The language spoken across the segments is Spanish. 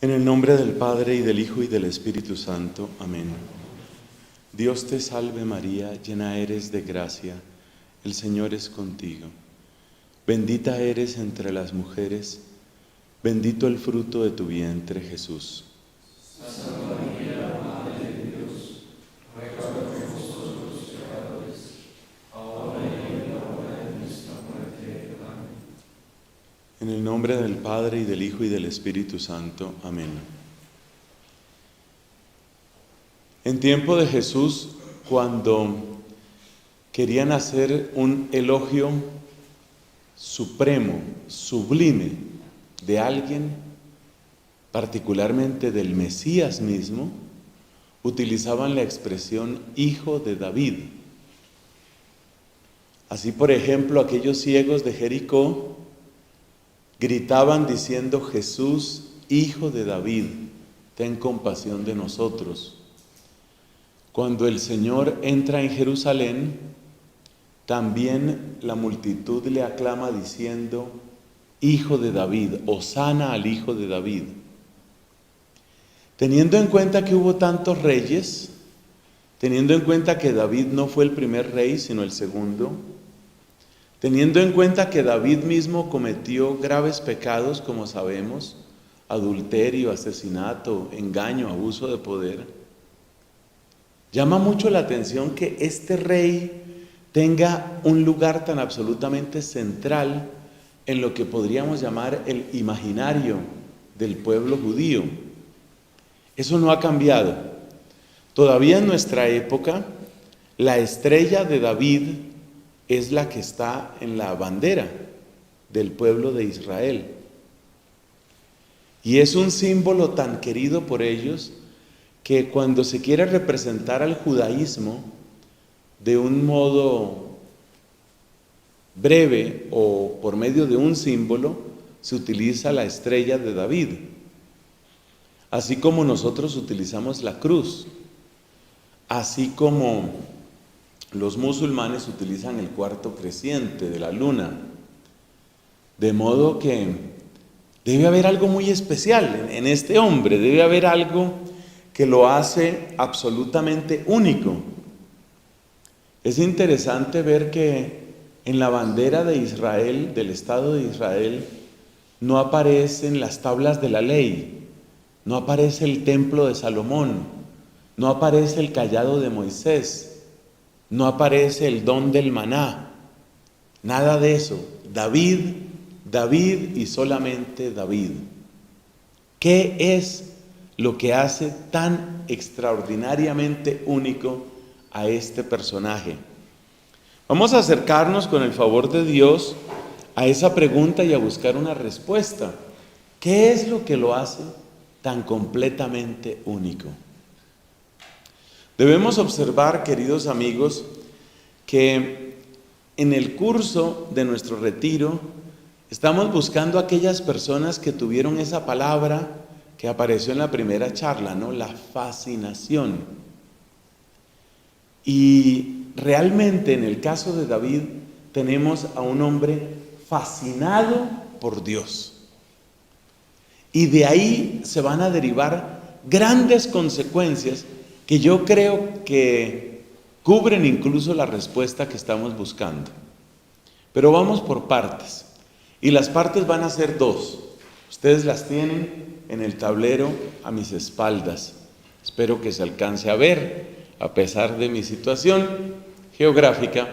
En el nombre del Padre, y del Hijo, y del Espíritu Santo. Amén. Dios te salve María, llena eres de gracia, el Señor es contigo. Bendita eres entre las mujeres, bendito el fruto de tu vientre, Jesús. Santa María, Madre de Dios, ruega por nosotros los pecadores, ahora y en la hora de nuestra muerte. Amén. En el nombre del Padre, y del Hijo, y del Espíritu Santo. Amén. En tiempo de Jesús, cuando querían hacer un elogio supremo, sublime, de alguien, particularmente del Mesías mismo, utilizaban la expresión Hijo de David. Así, por ejemplo, aquellos ciegos de Jericó gritaban diciendo: Jesús, Hijo de David, ten compasión de nosotros. Cuando el Señor entra en Jerusalén, también la multitud le aclama diciendo: Hijo de David, hosana al Hijo de David. Teniendo en cuenta que hubo tantos reyes, teniendo en cuenta que David no fue el primer rey, sino el segundo, teniendo en cuenta que David mismo cometió graves pecados, como sabemos, adulterio, asesinato, engaño, abuso de poder, llama mucho la atención que este rey tenga un lugar tan absolutamente central en lo que podríamos llamar el imaginario del pueblo judío. Eso no ha cambiado. Todavía en nuestra época, la estrella de David es la que está en la bandera del pueblo de Israel. Y es un símbolo tan querido por ellos que cuando se quiere representar al judaísmo de un modo breve o por medio de un símbolo, se utiliza la estrella de David. Así como nosotros utilizamos la cruz, así como los musulmanes utilizan el cuarto creciente de la luna. De modo que debe haber algo muy especial en este hombre, debe haber algo que lo hace absolutamente único. Es interesante ver que en la bandera de Israel, del Estado de Israel, no aparecen las tablas de la ley, no aparece el templo de Salomón, no aparece el cayado de Moisés, no aparece el don del maná, nada de eso. David, David y solamente David. ¿Qué es lo que hace tan extraordinariamente único a este personaje? Vamos a acercarnos con el favor de Dios a esa pregunta y a buscar una respuesta. ¿Qué es lo que lo hace tan completamente único? Debemos observar, queridos amigos, que en el curso de nuestro retiro estamos buscando a aquellas personas que tuvieron esa palabra que apareció en la primera charla, ¿no? La fascinación. Y realmente en el caso de David tenemos a un hombre fascinado por Dios. Y de ahí se van a derivar grandes consecuencias que yo creo que cubren incluso la respuesta que estamos buscando. Pero vamos por partes. Y las partes van a ser dos. Ustedes las tienen en el tablero a mis espaldas. Espero que se alcance a ver, a pesar de mi situación geográfica.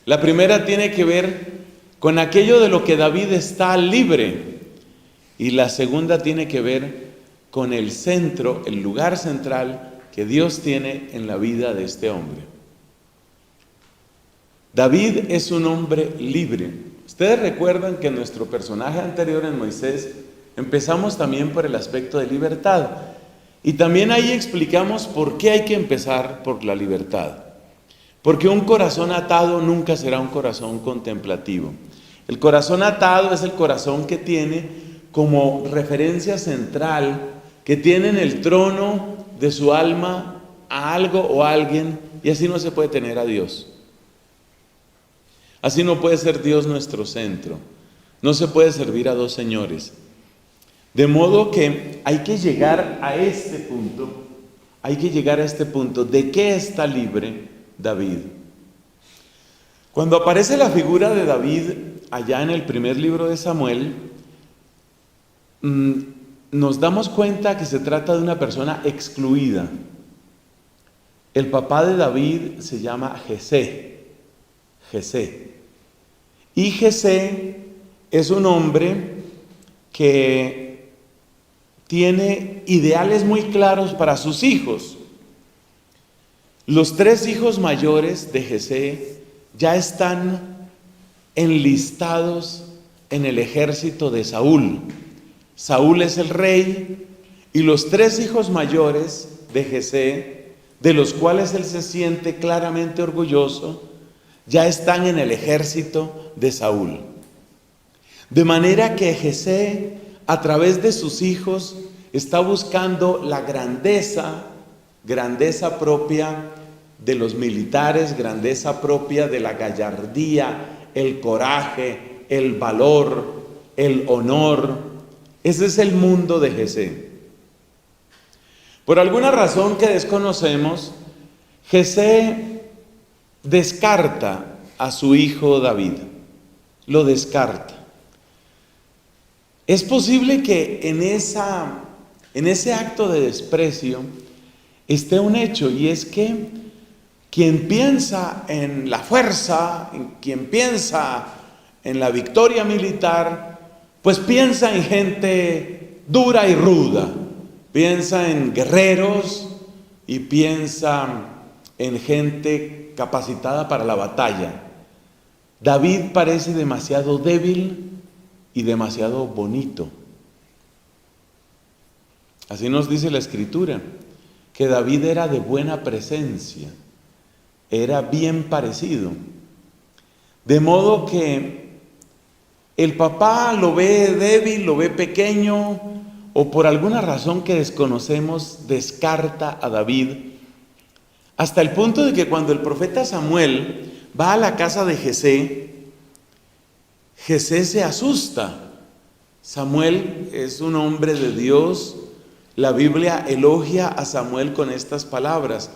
La primera tiene que ver con aquello de lo que David está libre. Y la segunda tiene que ver con el centro, el lugar central que Dios tiene en la vida de este hombre. David es un hombre libre. Ustedes recuerdan que en nuestro personaje anterior en Moisés empezamos también por el aspecto de libertad. Y también ahí explicamos por qué hay que empezar por la libertad. Porque un corazón atado nunca será un corazón contemplativo. El corazón atado es el corazón que tiene como referencia central, que tiene en el trono de su alma a algo o a alguien, y así no se puede tener a Dios. Así no puede ser Dios nuestro centro. No se puede servir a dos señores. De modo que hay que llegar a este punto, ¿De qué está libre David? Cuando aparece la figura de David allá en el primer libro de Samuel, nos damos cuenta que se trata de una persona excluida. El papá de David se llama Jesé. Y Jesé es un hombre que tiene ideales muy claros para sus hijos. Los 3 hijos mayores de Jesé ya están enlistados en el ejército de Saúl. Saúl es el rey y los 3 hijos mayores de Jesé, de los cuales él se siente claramente orgulloso, ya están en el ejército de Saúl. De manera que Jesé, a través de sus hijos, está buscando la grandeza propia de los militares, grandeza propia de la gallardía, el coraje, el valor, el honor. Ese es el mundo de Jesé. Por alguna razón que desconocemos, Jesé descarta a su hijo David, lo descarta. Es posible que en ese acto de desprecio esté un hecho, y es que quien piensa en la fuerza, quien piensa en la victoria militar, pues piensa en gente dura y ruda, piensa en guerreros y piensa en gente capacitada para la batalla. David parece demasiado débil y demasiado bonito. Así nos dice la Escritura, que David era de buena presencia, era bien parecido. De modo que el papá lo ve débil, lo ve pequeño, o por alguna razón que desconocemos, descarta a David, hasta el punto de que cuando el profeta Samuel va a la casa de Jesé, Jesé se asusta. Samuel es un hombre de Dios. La Biblia elogia a Samuel con estas palabras: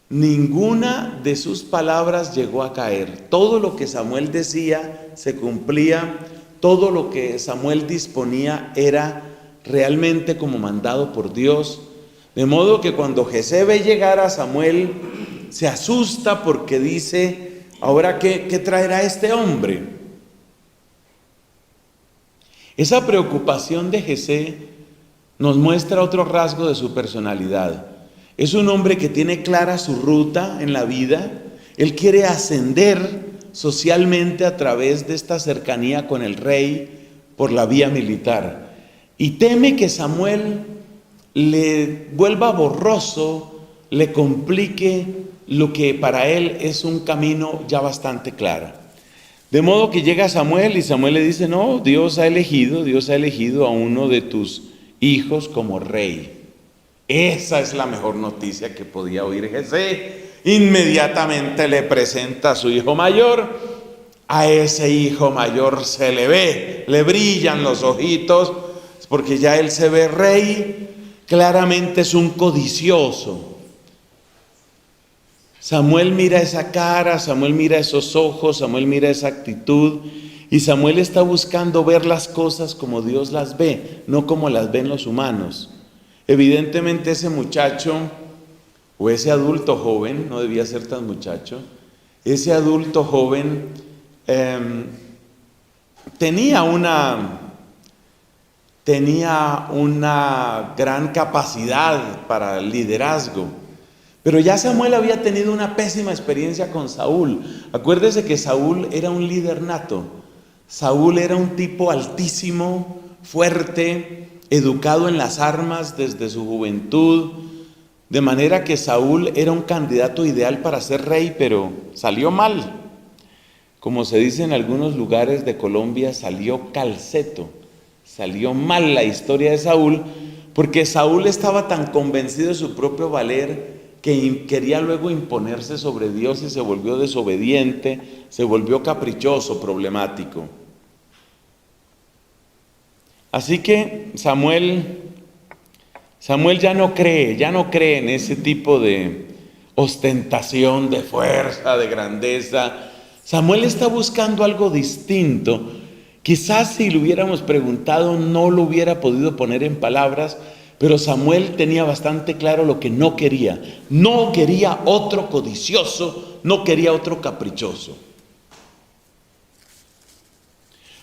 ninguna de sus palabras llegó a caer. Todo lo que Samuel decía se cumplía, todo lo que Samuel disponía era realmente como mandado por Dios. De modo que cuando Jesé ve llegar a Samuel, se asusta porque dice: ¿ahora qué traerá este hombre? Esa preocupación de Jesé nos muestra otro rasgo de su personalidad. Es un hombre que tiene clara su ruta en la vida. Él quiere ascender socialmente a través de esta cercanía con el rey por la vía militar. Y teme que Samuel le vuelva borroso, le complique lo que para él es un camino ya bastante claro. De modo que llega Samuel y Samuel le dice: no, Dios ha elegido a uno de tus hijos como rey. Esa es la mejor noticia que podía oír Jesé. Inmediatamente le presenta a su hijo mayor. A ese hijo mayor se le ve, le brillan los ojitos, porque ya él se ve rey. Claramente es un codicioso. Samuel mira esa cara, Samuel mira esos ojos, Samuel mira esa actitud, y Samuel está buscando ver las cosas como Dios las ve, no como las ven los humanos. Evidentemente ese muchacho, o ese adulto joven, no debía ser tan muchacho, ese adulto joven tenía una gran capacidad para el liderazgo. Pero ya Samuel había tenido una pésima experiencia con Saúl. Acuérdese que Saúl era un líder nato. Saúl era un tipo altísimo, fuerte, educado en las armas desde su juventud. De manera que Saúl era un candidato ideal para ser rey, pero salió mal. Como se dice en algunos lugares de Colombia, salió calceto. Salió mal la historia de Saúl, porque Saúl estaba tan convencido de su propio valer que quería luego imponerse sobre Dios y se volvió desobediente, se volvió caprichoso, problemático. Así que Samuel ya no cree en ese tipo de ostentación, de fuerza, de grandeza. Samuel está buscando algo distinto. Quizás si le hubiéramos preguntado no lo hubiera podido poner en palabras, pero Samuel tenía bastante claro lo que no quería. No quería otro codicioso, no quería otro caprichoso.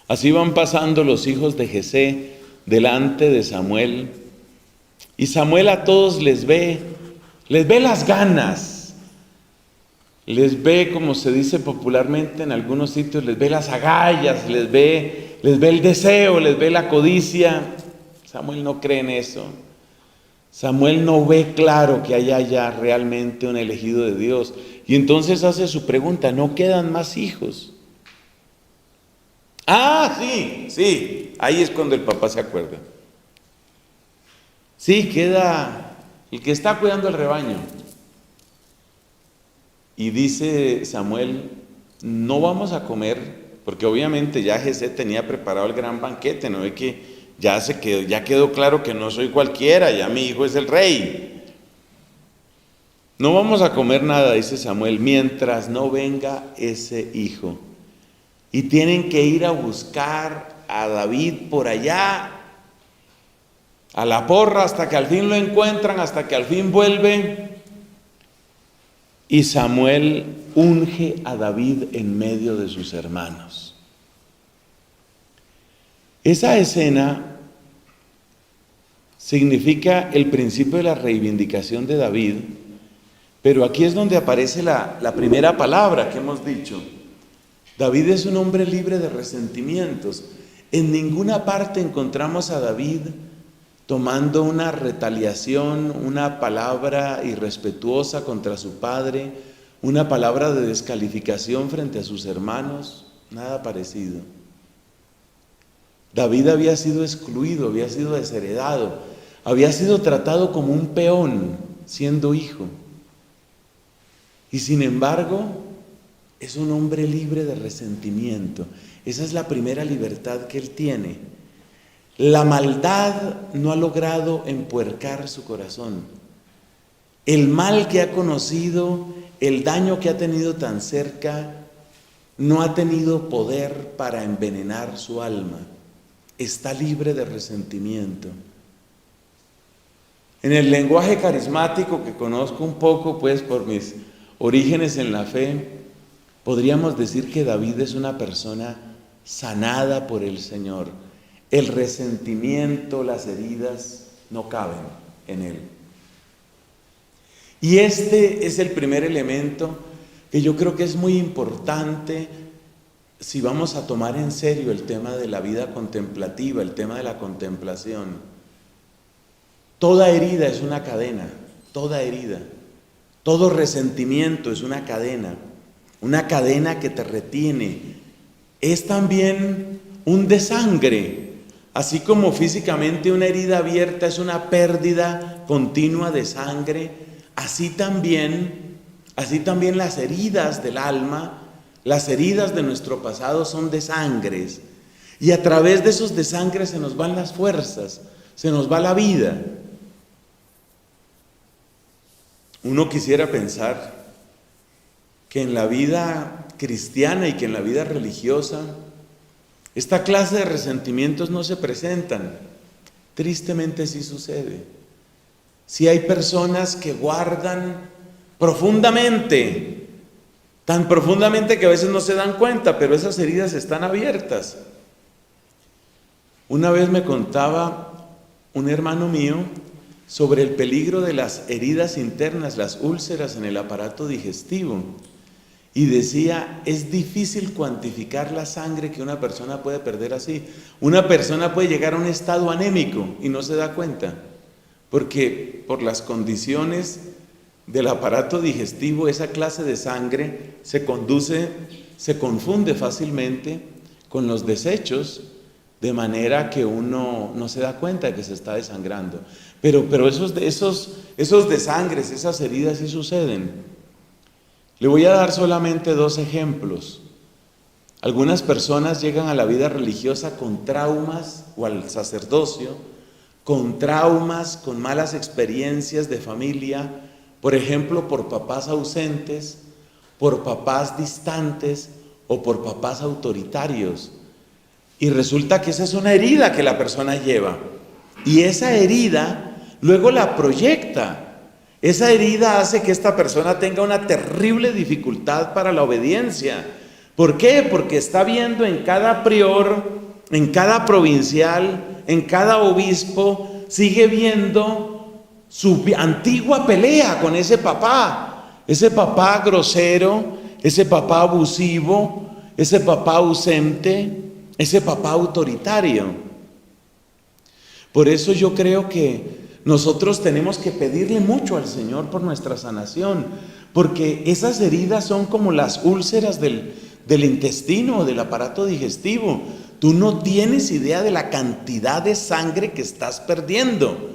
Así van pasando los hijos de Jesé delante de Samuel, y Samuel a todos les ve las ganas, les ve, como se dice popularmente en algunos sitios, les ve las agallas, les ve el deseo, les ve la codicia. Samuel no cree en eso. Samuel no ve claro que haya ya realmente un elegido de Dios. Y entonces hace su pregunta: ¿no quedan más hijos? Ah, sí, ahí es cuando el papá se acuerda. Sí, queda el que está cuidando el rebaño. Y dice Samuel: no vamos a comer, porque obviamente ya Jesé tenía preparado el gran banquete, no es que ya quedó claro que no soy cualquiera, ya mi hijo es el rey. No vamos a comer nada, dice Samuel, mientras no venga ese hijo. Y tienen que ir a buscar a David por allá, a la porra, hasta que al fin lo encuentran, hasta que al fin vuelve. Y Samuel unge a David en medio de sus hermanos. Esa escena significa el principio de la reivindicación de David, pero aquí es donde aparece la primera palabra que hemos dicho. David es un hombre libre de resentimientos. En ninguna parte encontramos a David tomando una retaliación, una palabra irrespetuosa contra su padre, una palabra de descalificación frente a sus hermanos, nada parecido. David había sido excluido, había sido desheredado, había sido tratado como un peón siendo hijo. Y sin embargo, es un hombre libre de resentimiento. Esa es la primera libertad que él tiene. La maldad no ha logrado empuercar su corazón. El mal que ha conocido, el daño que ha tenido tan cerca, no ha tenido poder para envenenar su alma. Está libre de resentimiento. En el lenguaje carismático que conozco un poco, pues por mis orígenes en la fe, podríamos decir que David es una persona sanada por el Señor. El resentimiento, las heridas no caben en él. Y este es el primer elemento que yo creo que es muy importante si vamos a tomar en serio el tema de la vida contemplativa, el tema de la contemplación. Toda herida es una cadena, toda herida. Todo resentimiento es una cadena que te retiene. Es también un desangre. Así como físicamente una herida abierta es una pérdida continua de sangre, así también las heridas del alma, las heridas de nuestro pasado son desangres. Y a través de esos desangres se nos van las fuerzas, se nos va la vida. Uno quisiera pensar que en la vida cristiana y que en la vida religiosa esta clase de resentimientos no se presentan. Tristemente sí sucede. Sí hay personas que guardan profundamente, tan profundamente que a veces no se dan cuenta, pero esas heridas están abiertas. Una vez me contaba un hermano mío sobre el peligro de las heridas internas, las úlceras en el aparato digestivo. Y decía, es difícil cuantificar la sangre que una persona puede perder así. Una persona puede llegar a un estado anémico y no se da cuenta, porque por las condiciones del aparato digestivo, esa clase de sangre se confunde fácilmente con los desechos, de manera que uno no se da cuenta de que se está desangrando. Pero esos desangres, esas heridas sí suceden. Le voy a dar solamente 2 ejemplos. Algunas personas llegan a la vida religiosa con traumas, o al sacerdocio, con traumas, con malas experiencias de familia, por ejemplo, por papás ausentes, por papás distantes o por papás autoritarios. Y resulta que esa es una herida que la persona lleva. Y esa herida luego la proyecta. Esa herida hace que esta persona tenga una terrible dificultad para la obediencia. ¿Por qué? Porque está viendo en cada prior, en cada provincial, en cada obispo, sigue viendo su antigua pelea con ese papá grosero, ese papá abusivo, ese papá ausente, ese papá autoritario. Por eso yo creo que nosotros tenemos que pedirle mucho al Señor por nuestra sanación, porque esas heridas son como las úlceras del intestino o del aparato digestivo. Tú no tienes idea de la cantidad de sangre que estás perdiendo.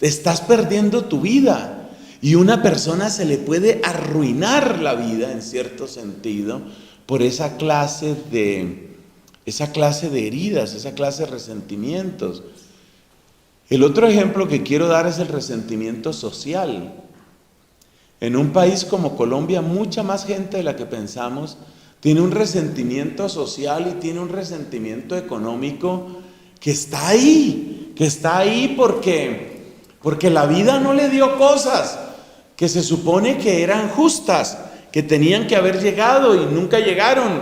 Estás perdiendo tu vida. Y una persona se le puede arruinar la vida en cierto sentido por esa clase de heridas, esa clase de resentimientos. El otro ejemplo que quiero dar es el resentimiento social. En un país como Colombia, mucha más gente de la que pensamos tiene un resentimiento social y tiene un resentimiento económico que está ahí porque la vida no le dio cosas que se supone que eran justas, que tenían que haber llegado y nunca llegaron.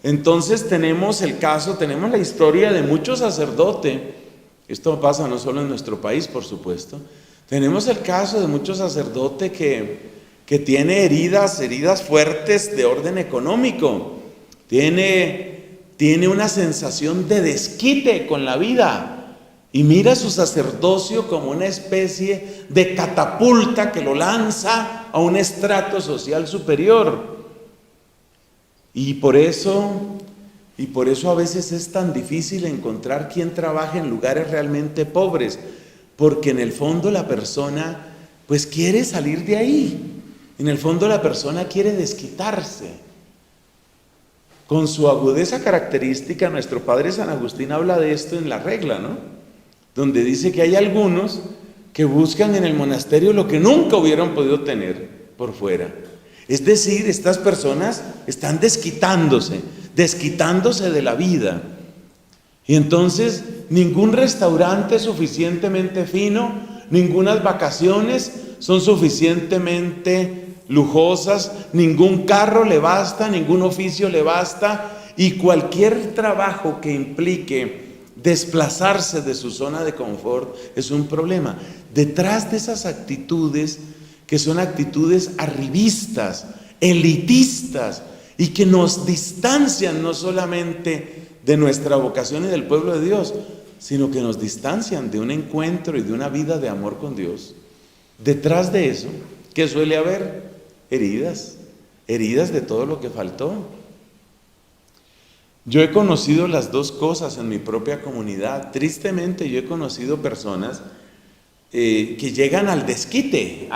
Entonces tenemos la historia de muchos sacerdotes. Esto pasa no solo en nuestro país, por supuesto. Tenemos el caso de muchos sacerdotes que tiene heridas fuertes de orden económico. Tiene una sensación de desquite con la vida. Y mira su sacerdocio como una especie de catapulta que lo lanza a un estrato social superior. Y por eso a veces es tan difícil encontrar quien trabaje en lugares realmente pobres, porque en el fondo la persona pues quiere salir de ahí. En el fondo la persona quiere desquitarse. Con su agudeza característica, nuestro padre San Agustín habla de esto en la regla, ¿no? Donde dice que hay algunos que buscan en el monasterio lo que nunca hubieran podido tener por fuera. Es decir, estas personas están desquitándose de la vida. Y entonces ningún restaurante es suficientemente fino, ningunas vacaciones son suficientemente lujosas, ningún carro le basta, ningún oficio le basta, y cualquier trabajo que implique desplazarse de su zona de confort es un problema. Detrás de esas actitudes, que son actitudes arribistas, elitistas, y que nos distancian no solamente de nuestra vocación y del pueblo de Dios, sino que nos distancian de un encuentro y de una vida de amor con Dios. Detrás de eso, ¿qué suele haber? Heridas de todo lo que faltó. Yo he conocido las dos cosas en mi propia comunidad. Tristemente, yo he conocido personas que llegan al desquite.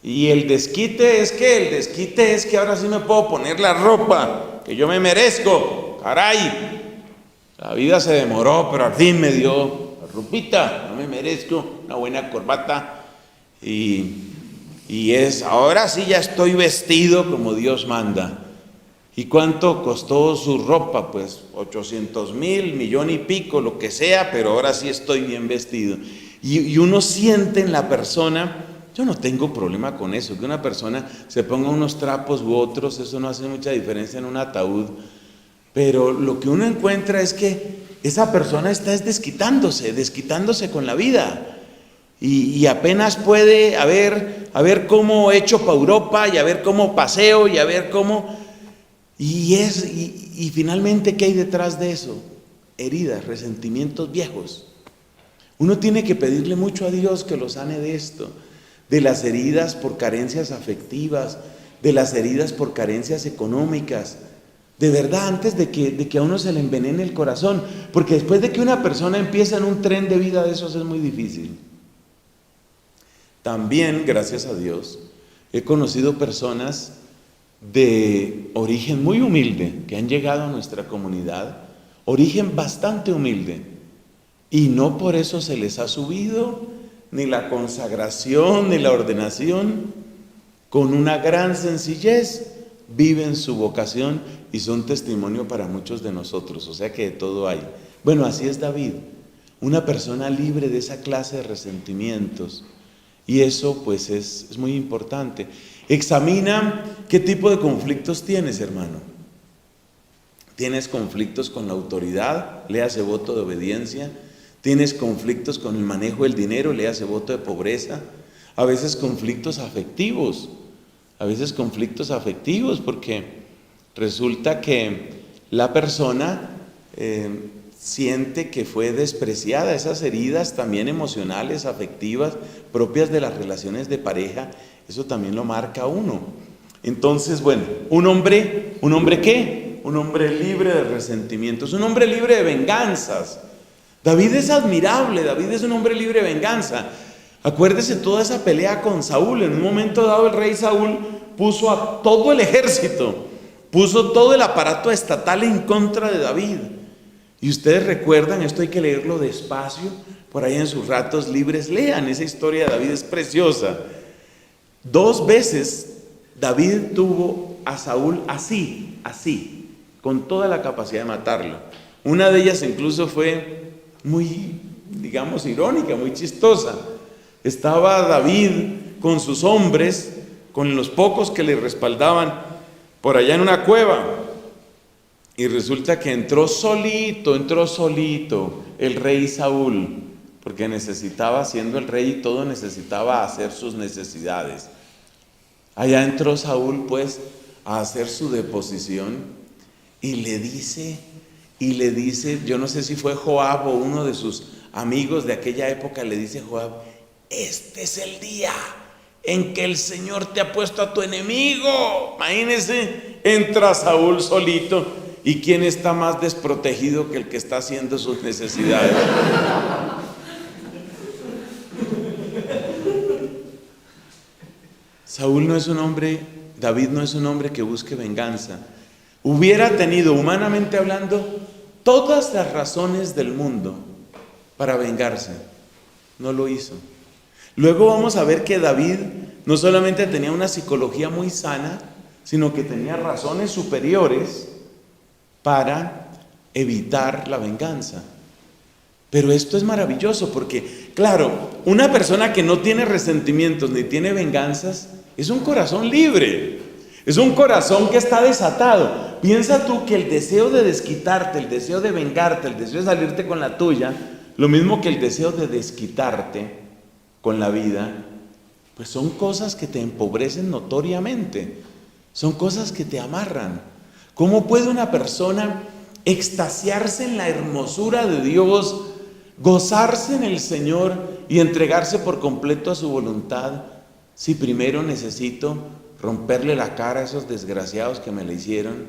Y el desquite es que ahora sí me puedo poner la ropa que yo me merezco. Caray, la vida se demoró, pero al fin me dio la ropita, no me merezco, una buena corbata. Ahora sí ya estoy vestido como Dios manda. ¿Y cuánto costó su ropa? Pues 800,000, millón y pico, lo que sea, pero ahora sí estoy bien vestido. Y uno siente en la persona, yo no tengo problema con eso, que una persona se ponga unos trapos u otros, eso no hace mucha diferencia en un ataúd. Pero lo que uno encuentra es que esa persona está desquitándose con la vida. Y apenas puede a ver cómo echo para Europa, y a ver cómo paseo, y a ver cómo... Y finalmente, ¿qué hay detrás de eso? Heridas, resentimientos viejos. Uno tiene que pedirle mucho a Dios que lo sane de esto, de las heridas por carencias afectivas, de las heridas por carencias económicas. De verdad, antes de que a uno se le envenene el corazón, porque después de que una persona empieza en un tren de vida de esos es muy difícil. También, gracias a Dios, he conocido personas de origen muy humilde que han llegado a nuestra comunidad, origen bastante humilde, y no por eso se les ha subido ni la consagración ni la ordenación. Con una gran sencillez viven su vocación y son testimonio para muchos de nosotros, o sea que de todo hay. Bueno, así es David, una persona libre de esa clase de resentimientos, y eso pues es muy importante. Examina qué tipo de conflictos tienes, hermano. ¿Tienes conflictos con la autoridad? Léase voto de obediencia. ¿Tienes conflictos con el manejo del dinero? Léase voto de pobreza. A veces conflictos afectivos. Porque resulta que la persona siente que fue despreciada. Esas heridas también emocionales, afectivas, propias de las relaciones de pareja, eso también lo marca a uno. Entonces, bueno, ¿un hombre qué? Un hombre libre de resentimientos, un hombre libre de venganzas. David es admirable, David es un hombre libre de venganza. Acuérdese toda esa pelea con Saúl. En un momento dado el rey Saúl puso a todo el ejército, puso todo el aparato estatal en contra de David. Y ustedes recuerdan, esto hay que leerlo despacio, por ahí en sus ratos libres, lean esa historia de David, es preciosa. 2 veces David tuvo a Saúl así, con toda la capacidad de matarlo. Una de ellas incluso fue muy, digamos, irónica, muy chistosa. Estaba David con sus hombres, con los pocos que le respaldaban, por allá en una cueva. Y resulta que entró solito el rey Saúl, porque necesitaba, siendo el rey y todo, necesitaba hacer sus necesidades. Allá entró Saúl pues a hacer su deposición y le dice, yo no sé si fue Joab o uno de sus amigos de aquella época, le dice Joab: este es el día en que el Señor te ha puesto a tu enemigo. Imagínense, entra Saúl solito, y ¿quién está más desprotegido que el que está haciendo sus necesidades? David no es un hombre que busque venganza. Hubiera tenido, humanamente hablando, todas las razones del mundo para vengarse. No lo hizo. Luego vamos a ver que David no solamente tenía una psicología muy sana, sino que tenía razones superiores para evitar la venganza. Pero esto es maravilloso porque, claro, una persona que no tiene resentimientos ni tiene venganzas es un corazón libre, es un corazón que está desatado. Piensa tú que el deseo de desquitarte, el deseo de vengarte, el deseo de salirte con la tuya, lo mismo que el deseo de desquitarte con la vida, pues son cosas que te empobrecen notoriamente, son cosas que te amarran. ¿Cómo puede una persona extasiarse en la hermosura de Dios, gozarse en el Señor y entregarse por completo a su voluntad, si primero necesito romperle la cara a esos desgraciados que me la hicieron?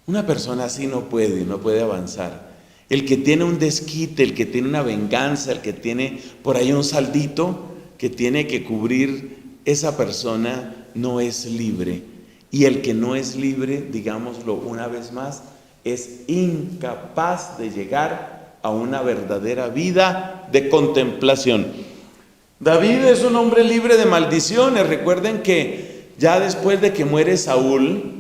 Una persona así no puede avanzar. El que tiene un desquite, el que tiene una venganza, el que tiene por ahí un saldito que tiene que cubrir, esa persona no es libre. Y el que no es libre, digámoslo una vez más, es incapaz de llegar a una verdadera vida de contemplación. David es un hombre libre de maldiciones. Recuerden que ya después de que muere Saúl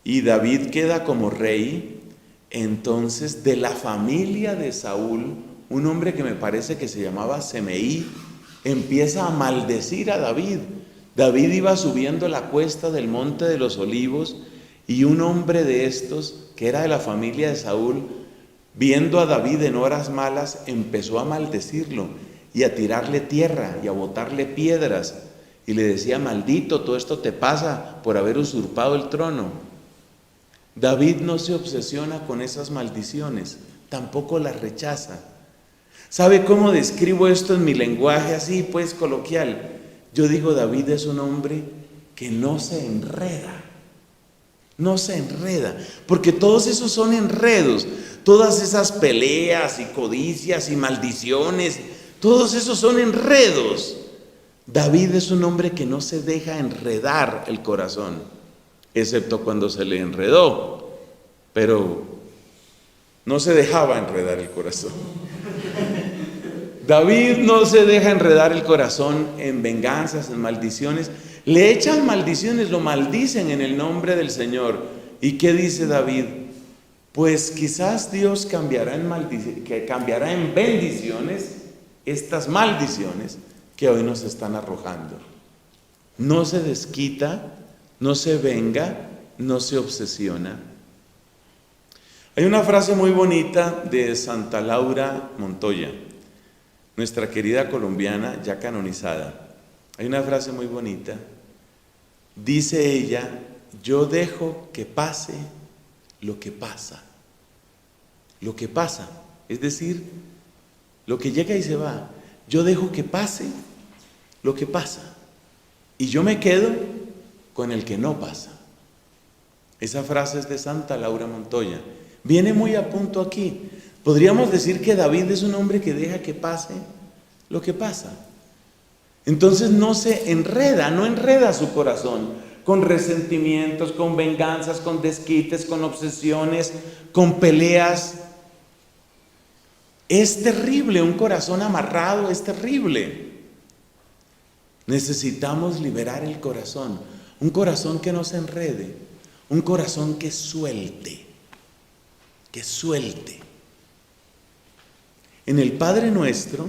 y David queda como rey, entonces de la familia de Saúl, un hombre que me parece que se llamaba Semeí, empieza a maldecir a David. David iba subiendo la cuesta del Monte de los Olivos y un hombre de estos, que era de la familia de Saúl, viendo a David en horas malas, empezó a maldecirlo y a tirarle tierra y a botarle piedras, y le decía: maldito, todo esto te pasa por haber usurpado el trono. David no se obsesiona con esas maldiciones, tampoco las rechaza. ¿Sabe cómo describo esto en mi lenguaje así pues coloquial? Yo digo, David es un hombre que no se enreda, porque todos esos son enredos, todas esas peleas y codicias y maldiciones, todos esos son enredos. David es un hombre que no se deja enredar el corazón, excepto cuando se le enredó, pero no se dejaba enredar el corazón. David no se deja enredar el corazón en venganzas, en maldiciones. Le echan maldiciones, lo maldicen en el nombre del Señor. ¿Y qué dice David? Pues quizás Dios cambiará en bendiciones estas maldiciones que hoy nos están arrojando. No se desquita, no se venga, no se obsesiona. Hay una frase muy bonita de Santa Laura Montoya, nuestra querida colombiana ya canonizada. Hay una frase muy bonita. Dice ella: yo dejo que pase lo que pasa. Lo que pasa, es decir, lo que llega y se va. Yo dejo que pase lo que pasa y yo me quedo con el que no pasa. Esa frase es de Santa Laura Montoya. Viene muy a punto aquí. Podríamos decir que David es un hombre que deja que pase lo que pasa. Entonces no se enreda, no enreda su corazón con resentimientos, con venganzas, con desquites, con obsesiones, con peleas. Es terrible, un corazón amarrado es terrible. Necesitamos liberar el corazón, un corazón que no se enrede, un corazón que suelte, que suelte. En el Padre Nuestro,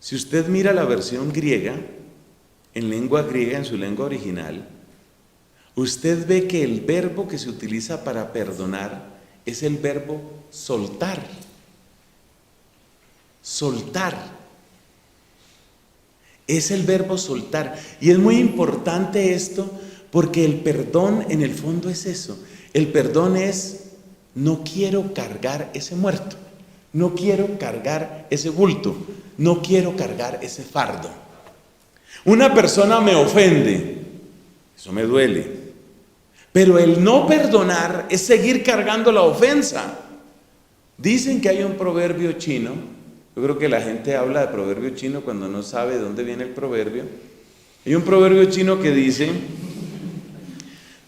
si usted mira la versión griega, en lengua griega, en su lengua original, usted ve que el verbo que se utiliza para perdonar es el verbo soltar. Soltar. Es el verbo soltar. Y es muy importante esto porque el perdón en el fondo es eso. El perdón es: no quiero cargar ese muerto, no quiero cargar ese bulto, no quiero cargar ese fardo. Una persona me ofende, eso me duele, pero el no perdonar es seguir cargando la ofensa. Dicen que hay un proverbio chino. Yo creo que la gente habla de proverbio chino cuando no sabe de dónde viene el proverbio. Hay un proverbio chino que dice: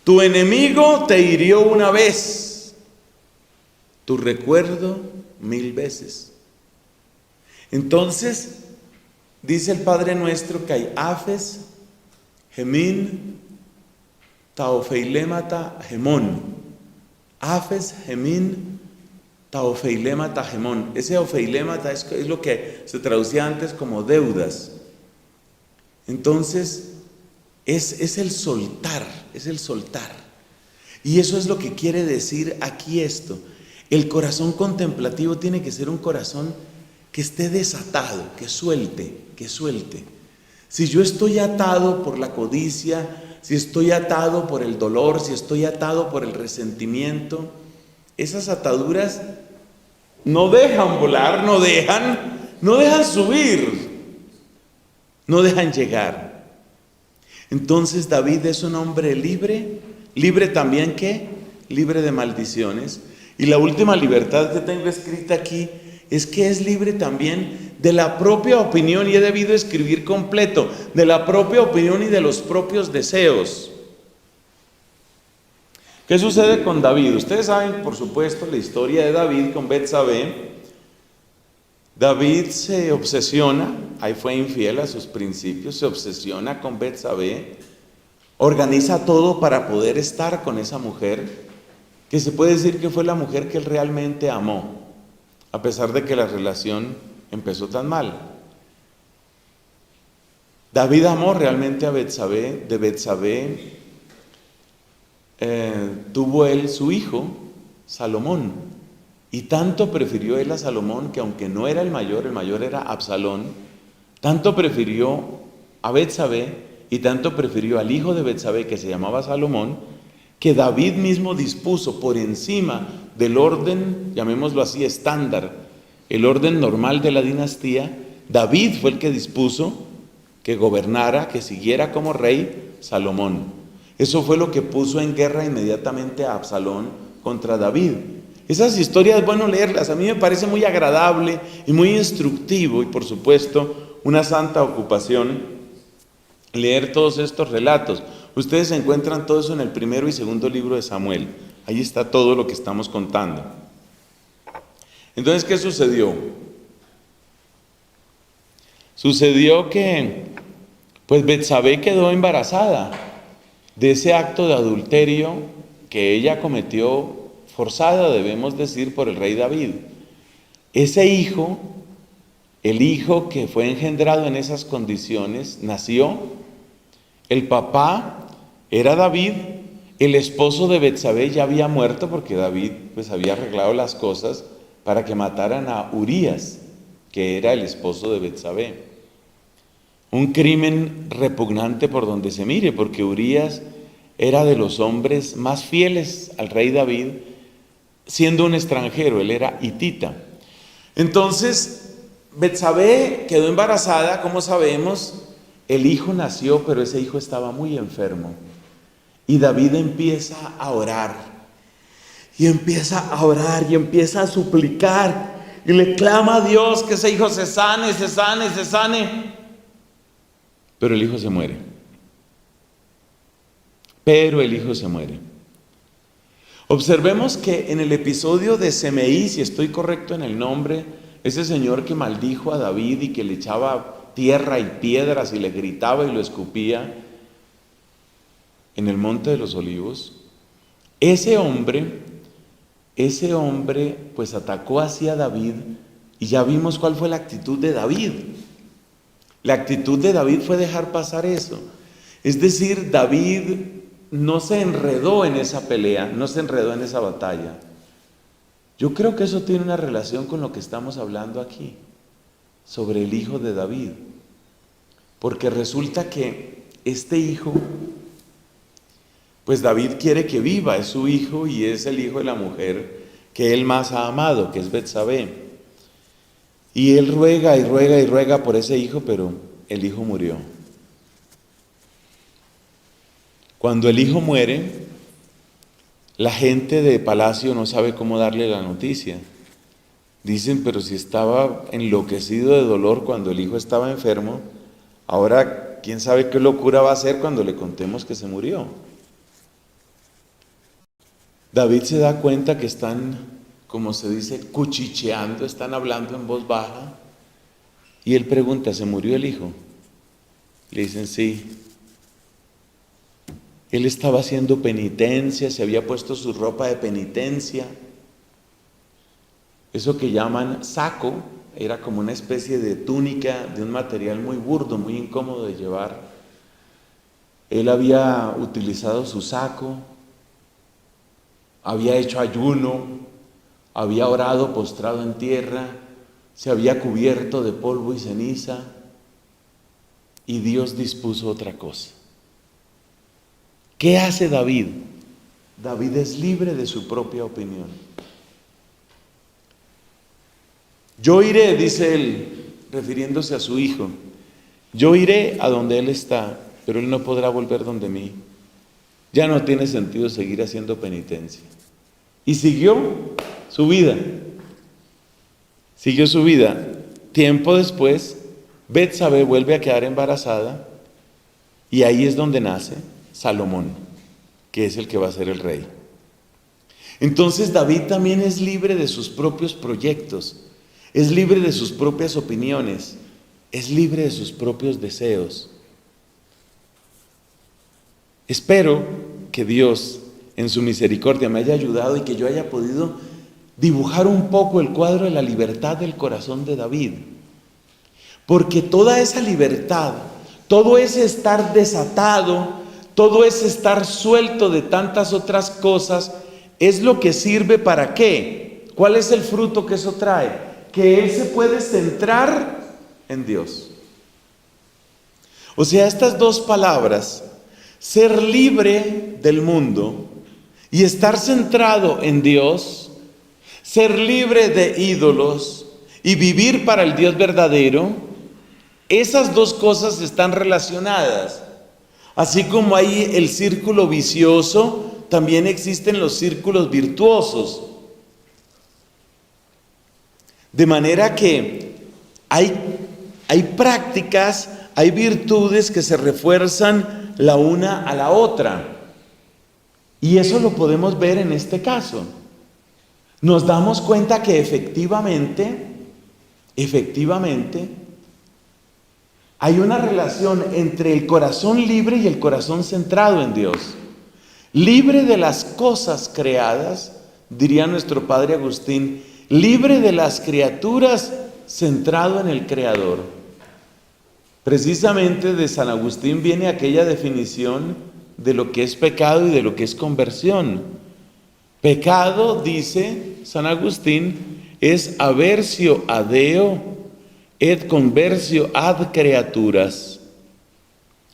tu enemigo te hirió una vez, tu recuerdo 1000 veces. Entonces, dice el Padre Nuestro que hay afes, gemín, taofeilemata, gemón. Afes, gemín, taofeilemata, gemón. Ese ofeilemata es lo que se traducía antes como deudas. Entonces, es el soltar, es el soltar. Y eso es lo que quiere decir aquí esto. El corazón contemplativo tiene que ser un corazón que esté desatado, que suelte, que suelte. Si yo estoy atado por la codicia, si estoy atado por el dolor, si estoy atado por el resentimiento, esas ataduras no dejan volar, no dejan subir, no dejan llegar. Entonces David es un hombre libre, libre también ¿qué? Libre de maldiciones. Y la última libertad que tengo escrita aquí es que es libre también de la propia opinión, y he debido escribir completo, de la propia opinión y de los propios deseos. ¿Qué sucede con David? Ustedes saben, por supuesto, la historia de David con Betsabé. David se obsesiona, ahí fue infiel a sus principios, se obsesiona con Betsabé, organiza todo para poder estar con esa mujer, que se puede decir que fue la mujer que él realmente amó, a pesar de que la relación empezó tan mal. David amó realmente a Betsabé. De Betsabé tuvo él su hijo, Salomón, y tanto prefirió él a Salomón, que aunque no era el mayor era Absalón, tanto prefirió a Betsabé y tanto prefirió al hijo de Betsabé, que se llamaba Salomón, que David mismo dispuso por encima del orden, llamémoslo así, estándar, el orden normal de la dinastía. David fue el que dispuso que gobernara, que siguiera como rey Salomón. Eso fue lo que puso en guerra inmediatamente a Absalón contra David. Esas historias es bueno leerlas, a mí me parece muy agradable y muy instructivo, y por supuesto una santa ocupación leer todos estos relatos. Ustedes encuentran todo eso en el primero y segundo libro de Samuel. Ahí está todo lo que estamos contando. Entonces, ¿qué sucedió? Sucedió que, pues, Betsabé quedó embarazada de ese acto de adulterio que ella cometió, forzada, debemos decir, por el rey David. Ese hijo, el hijo que fue engendrado en esas condiciones, nació. El papá era David. El esposo de Betsabé ya había muerto porque David, pues, había arreglado las cosas para que mataran a Urías, que era el esposo de Betsabé. Un crimen repugnante por donde se mire, porque Urías era de los hombres más fieles al rey David, siendo un extranjero, él era hitita. Entonces, Betsabé quedó embarazada, como sabemos, el hijo nació, pero ese hijo estaba muy enfermo. Y David empieza a orar, y empieza a orar, y empieza a suplicar, y le clama a Dios que ese hijo se sane, se sane, se sane. Pero el hijo se muere. Pero el hijo se muere. Observemos que en el episodio de Semeí, si estoy correcto en el nombre, ese señor que maldijo a David y que le echaba tierra y piedras y le gritaba y lo escupía en el Monte de los Olivos, ese hombre pues atacó hacia David y ya vimos cuál fue la actitud de David. La actitud de David fue dejar pasar eso. Es decir, David no se enredó en esa pelea, no se enredó en esa batalla. Yo creo que eso tiene una relación con lo que estamos hablando aquí, sobre el hijo de David. Porque resulta que este hijo, pues David quiere que viva, es su hijo y es el hijo de la mujer que él más ha amado, que es Betsabé. Y él ruega y ruega y ruega por ese hijo, pero el hijo murió. Cuando el hijo muere, la gente de palacio no sabe cómo darle la noticia. Dicen, pero si estaba enloquecido de dolor cuando el hijo estaba enfermo, ahora quién sabe qué locura va a hacer cuando le contemos que se murió. David se da cuenta que están, como se dice, cuchicheando, están hablando en voz baja. Y él pregunta, ¿se murió el hijo? Le dicen, sí. Él estaba haciendo penitencia, se había puesto su ropa de penitencia. Eso que llaman saco, era como una especie de túnica de un material muy burdo, muy incómodo de llevar. Él había utilizado su saco, había hecho ayuno, había orado postrado en tierra, se había cubierto de polvo y ceniza, y Dios dispuso otra cosa. ¿Qué hace David? David es libre de su propia opinión. Yo iré, dice él, refiriéndose a su hijo, yo iré a donde él está, pero él no podrá volver donde mí. Ya no tiene sentido seguir haciendo penitencia. Y siguió su vida. Siguió su vida. Tiempo después, Betsabé vuelve a quedar embarazada y ahí es donde nace Salomón, que es el que va a ser el rey. Entonces David también es libre de sus propios proyectos, es libre de sus propias opiniones, es libre de sus propios deseos. Espero que Dios en su misericordia me haya ayudado y que yo haya podido dibujar un poco el cuadro de la libertad del corazón de David. Porque toda esa libertad, todo ese estar desatado, todo ese estar suelto de tantas otras cosas, es lo que sirve para ¿qué? ¿Cuál es el fruto que eso trae? Que él se puede centrar en Dios. O sea, estas dos palabras, ser libre del mundo y estar centrado en Dios, ser libre de ídolos y vivir para el Dios verdadero, esas dos cosas están relacionadas. Así como hay el círculo vicioso, también existen los círculos virtuosos. De manera que hay hay prácticas, hay virtudes que se refuerzan la una a la otra. Y eso lo podemos ver en este caso. Nos damos cuenta que efectivamente, hay una relación entre el corazón libre y el corazón centrado en Dios. Libre de las cosas creadas, diría nuestro padre Agustín, libre de las criaturas, centrado en el Creador. Precisamente de San Agustín viene aquella definición de lo que es pecado y de lo que es conversión. Pecado, dice San Agustín, es aversio a Deo et conversio ad creaturas.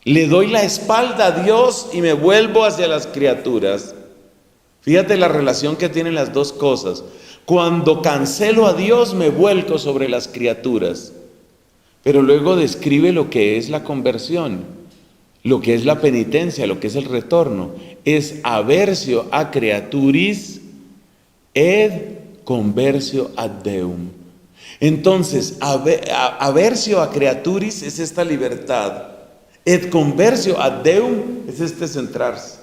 Le doy la espalda a Dios y me vuelvo hacia las criaturas. Fíjate la relación que tienen las dos cosas. Cuando cancelo a Dios, me vuelco sobre las criaturas. Pero luego describe lo que es la conversión, lo que es la penitencia, lo que es el retorno. Es aversio a creaturis et conversio ad Deum. Entonces, aversio a creaturis es esta libertad. Et conversio ad Deum es este centrarse.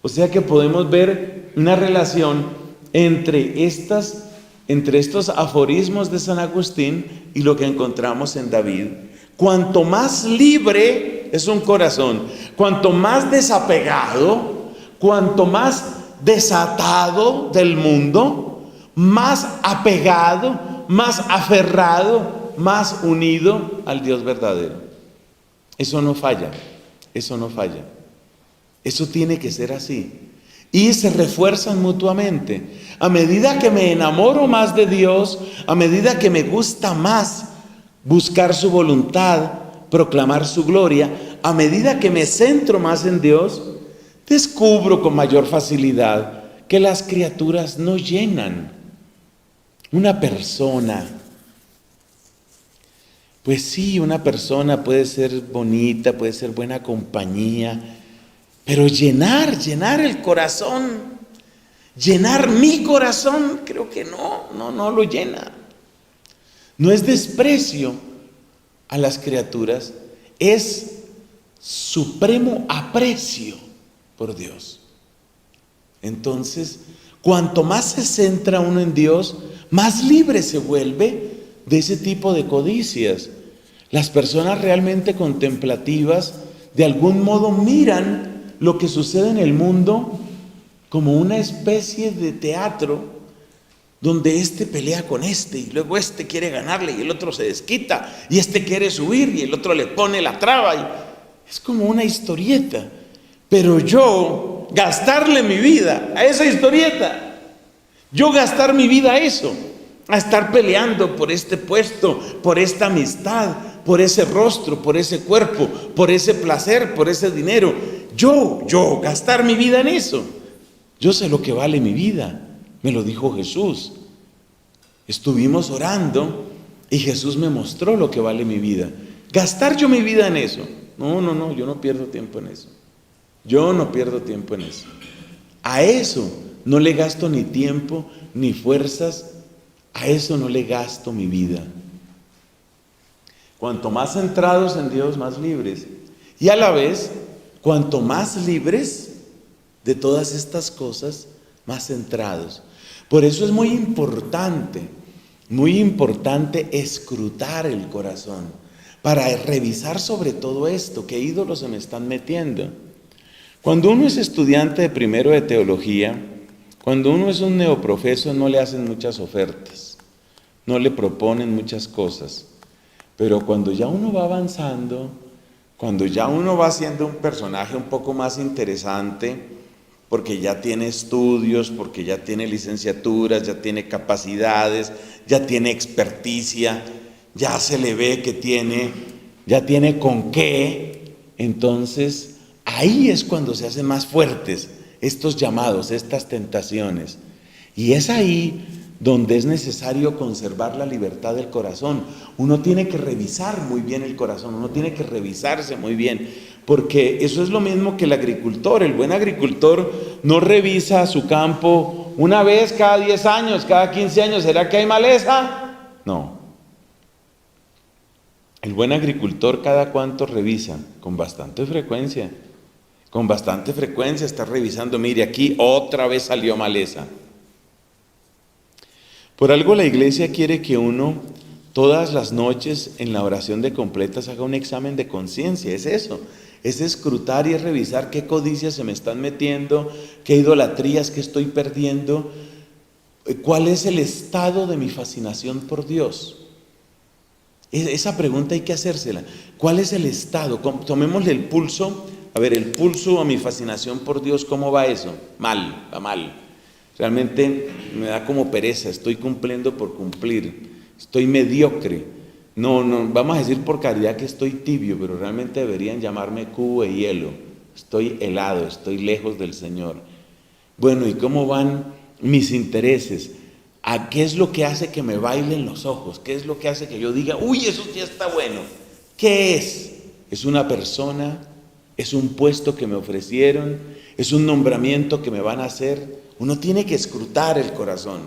O sea que podemos ver una relación entre estos aforismos de San Agustín y lo que encontramos en David. Cuanto más libre es un corazón, cuanto más desapegado, cuanto más desatado del mundo, más apegado, más aferrado, más unido al Dios verdadero. Eso no falla, eso no falla. Eso tiene que ser así. Y se refuerzan mutuamente. A medida que me enamoro más de Dios, a medida que me gusta más buscar su voluntad, proclamar su gloria, a medida que me centro más en Dios, descubro con mayor facilidad que las criaturas no llenan. Una persona, pues sí, una persona puede ser bonita, puede ser buena compañía, pero llenar el corazón, llenar mi corazón, creo que no lo llena. No es desprecio a las criaturas, es supremo aprecio por Dios. Entonces, cuanto más se centra uno en Dios, más libre se vuelve de ese tipo de codicias. Las personas realmente contemplativas, de algún modo miran lo que sucede en el mundo como una especie de teatro donde este pelea con este y luego este quiere ganarle y el otro se desquita y este quiere subir y el otro le pone la traba. Es como una historieta. Pero yo gastarle mi vida a esa historieta, yo gastar mi vida a eso, a estar peleando por este puesto, por esta amistad, por ese rostro, por ese cuerpo, por ese placer, por ese dinero. Yo gastar mi vida en eso. Yo sé lo que vale mi vida, me lo dijo Jesús. Estuvimos orando y Jesús me mostró lo que vale mi vida. Gastar yo mi vida en eso. No, yo no pierdo tiempo en eso. Yo no pierdo tiempo en eso. A eso no le gasto ni tiempo ni fuerzas, a eso no le gasto mi vida. Cuanto más centrados en Dios, más libres. Y a la vez, cuanto más libres de todas estas cosas, más centrados. Por eso es muy importante escrutar el corazón, para revisar sobre todo esto, qué ídolos se me están metiendo. Cuando uno es estudiante de primero de teología, cuando uno es un neoprofeso, no le hacen muchas ofertas, no le proponen muchas cosas. Pero cuando ya uno va avanzando, cuando ya uno va siendo un personaje un poco más interesante, porque ya tiene estudios, porque ya tiene licenciaturas, ya tiene capacidades, ya tiene experticia, ya se le ve que ya tiene con qué, entonces ahí es cuando se hacen más fuertes estos llamados, estas tentaciones. Y es ahí donde es necesario conservar la libertad del corazón. Uno tiene que revisar muy bien el corazón, uno tiene que revisarse muy bien, porque eso es lo mismo que el agricultor. El buen agricultor no revisa su campo una vez cada 10 años, cada 15 años. ¿Será que hay maleza? No. El buen agricultor cada cuánto revisa, con bastante frecuencia. Con bastante frecuencia está revisando, mire, aquí otra vez salió maleza. Por algo la iglesia quiere que uno todas las noches en la oración de completas haga un examen de conciencia. Es eso, es escrutar y es revisar qué codicias se me están metiendo, qué idolatrías que estoy perdiendo, cuál es el estado de mi fascinación por Dios. Esa pregunta hay que hacérsela. ¿Cuál es el estado? Tomémosle el pulso. A ver, el pulso a mi fascinación por Dios, ¿cómo va eso? Mal, va mal. Realmente me da como pereza, estoy cumpliendo por cumplir, estoy mediocre. No, vamos a decir por caridad que estoy tibio, pero realmente deberían llamarme cubo de hielo. Estoy helado, estoy lejos del Señor. Bueno, ¿y cómo van mis intereses? ¿A qué es lo que hace que me bailen los ojos? ¿Qué es lo que hace que yo diga, uy, eso ya está bueno? ¿Qué es? ¿Es una persona? ¿Es un puesto que me ofrecieron? ¿Es un nombramiento que me van a hacer? Uno tiene que escrutar el corazón.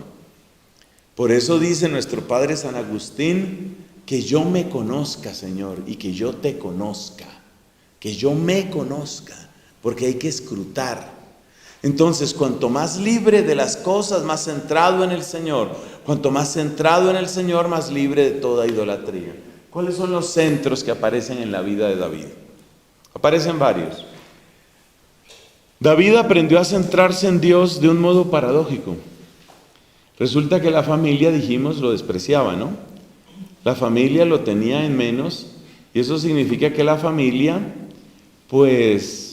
Por eso dice nuestro Padre San Agustín, que yo me conozca, Señor, y que yo te conozca. Que yo me conozca, porque hay que escrutar. Entonces, cuanto más libre de las cosas, más centrado en el Señor. Cuanto más centrado en el Señor, más libre de toda idolatría. ¿Cuáles son los centros que aparecen en la vida de David? Aparecen varios. David aprendió a centrarse en Dios de un modo paradójico. Resulta que la familia, dijimos, lo despreciaba, ¿no? La familia lo tenía en menos, y eso significa que la familia, pues,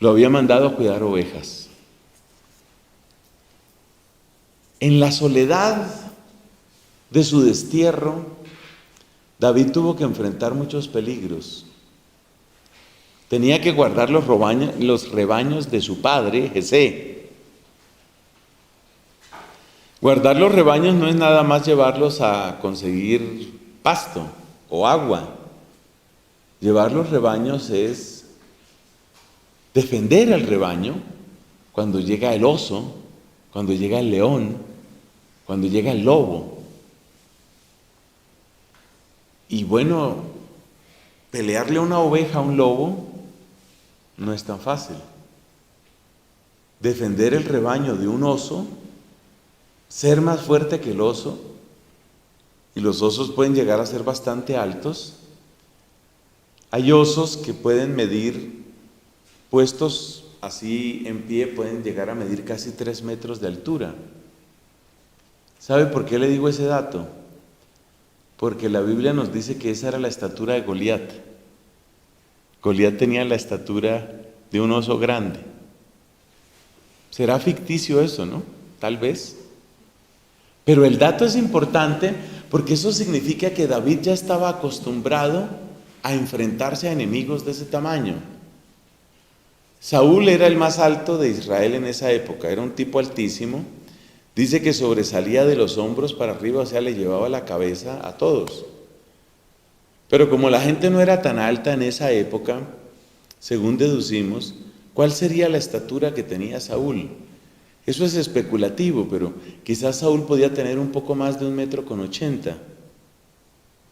lo había mandado a cuidar ovejas. En la soledad de su destierro, David tuvo que enfrentar muchos peligros. Tenía que guardar los rebaños de su padre, Jesé. Guardar los rebaños no es nada más llevarlos a conseguir pasto o agua. Llevar los rebaños es defender al rebaño cuando llega el oso, cuando llega el león, cuando llega el lobo. Y bueno, pelearle a una oveja a un lobo no es tan fácil. Defender el rebaño de un oso, ser más fuerte que el oso, y los osos pueden llegar a ser bastante altos. Hay osos que pueden medir, puestos así en pie, pueden llegar a medir casi 3 metros de altura. ¿Sabe por qué le digo ese dato? Porque la Biblia nos dice que esa era la estatura de Goliat. Goliat tenía la estatura de un oso grande. Será ficticio eso, ¿no? Tal vez. Pero el dato es importante porque eso significa que David ya estaba acostumbrado a enfrentarse a enemigos de ese tamaño. Saúl era el más alto de Israel en esa época, era un tipo altísimo. Dice que sobresalía de los hombros para arriba, o sea, le llevaba la cabeza a todos. Pero como la gente no era tan alta en esa época, según deducimos, ¿cuál sería la estatura que tenía Saúl? Eso es especulativo, pero quizás Saúl podía tener un poco más de 1,80 m.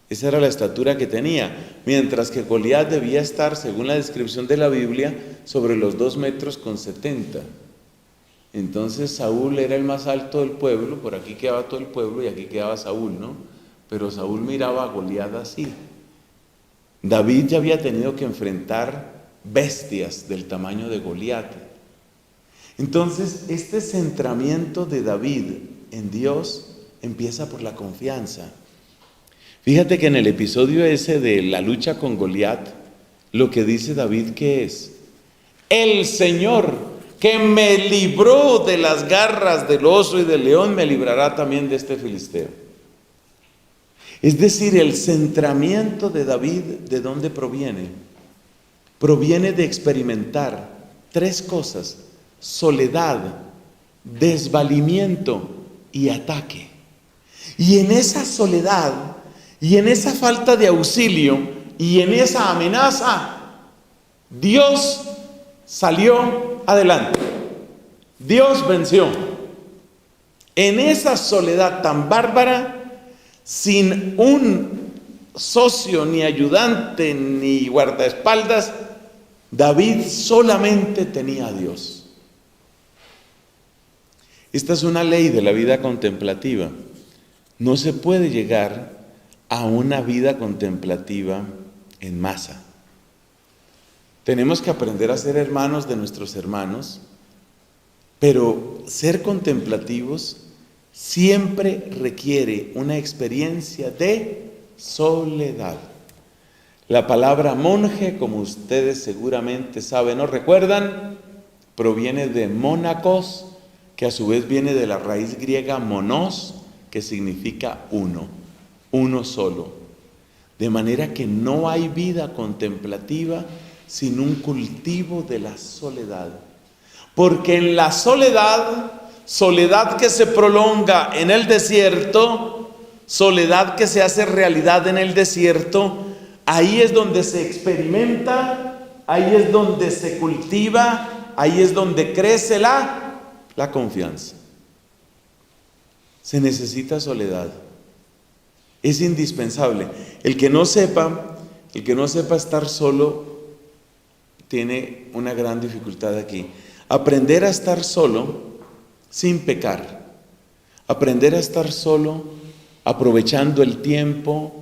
Esa era la estatura que tenía, mientras que Goliat debía estar, según la descripción de la Biblia, sobre los 2,70 m. Entonces Saúl era el más alto del pueblo, por aquí quedaba todo el pueblo y aquí quedaba Saúl, ¿no? Pero Saúl miraba a Goliat así. David ya había tenido que enfrentar bestias del tamaño de Goliat. Entonces, este centramiento de David en Dios empieza por la confianza. Fíjate que en el episodio ese de la lucha con Goliat, lo que dice David, ¿qué es? El Señor que me libró de las garras del oso y del león, me librará también de este filisteo. Es decir, el centramiento de David, ¿de dónde proviene? Proviene de experimentar 3 cosas: soledad, desvalimiento y ataque. Y en esa soledad, y en esa falta de auxilio, y en esa amenaza, Dios salió adelante. Dios venció. En esa soledad tan bárbara, sin un socio, ni ayudante, ni guardaespaldas. David solamente tenía a Dios. Esta es una ley de la vida contemplativa. No se puede llegar a una vida contemplativa en masa. Tenemos que aprender a ser hermanos de nuestros hermanos, pero ser contemplativos siempre requiere una experiencia de soledad. La palabra monje, como ustedes seguramente saben o recuerdan, proviene de mónacos, que a su vez viene de la raíz griega monos, que significa uno, uno solo. De manera que no hay vida contemplativa sin un cultivo de la soledad. Porque en la soledad, soledad que se prolonga en el desierto, soledad que se hace realidad en el desierto, ahí es donde se experimenta, ahí es donde se cultiva, ahí es donde crece la confianza. Se necesita soledad. Es indispensable. El que no sepa estar solo tiene una gran dificultad aquí. Aprender a estar solo sin pecar. Aprender a estar solo aprovechando el tiempo,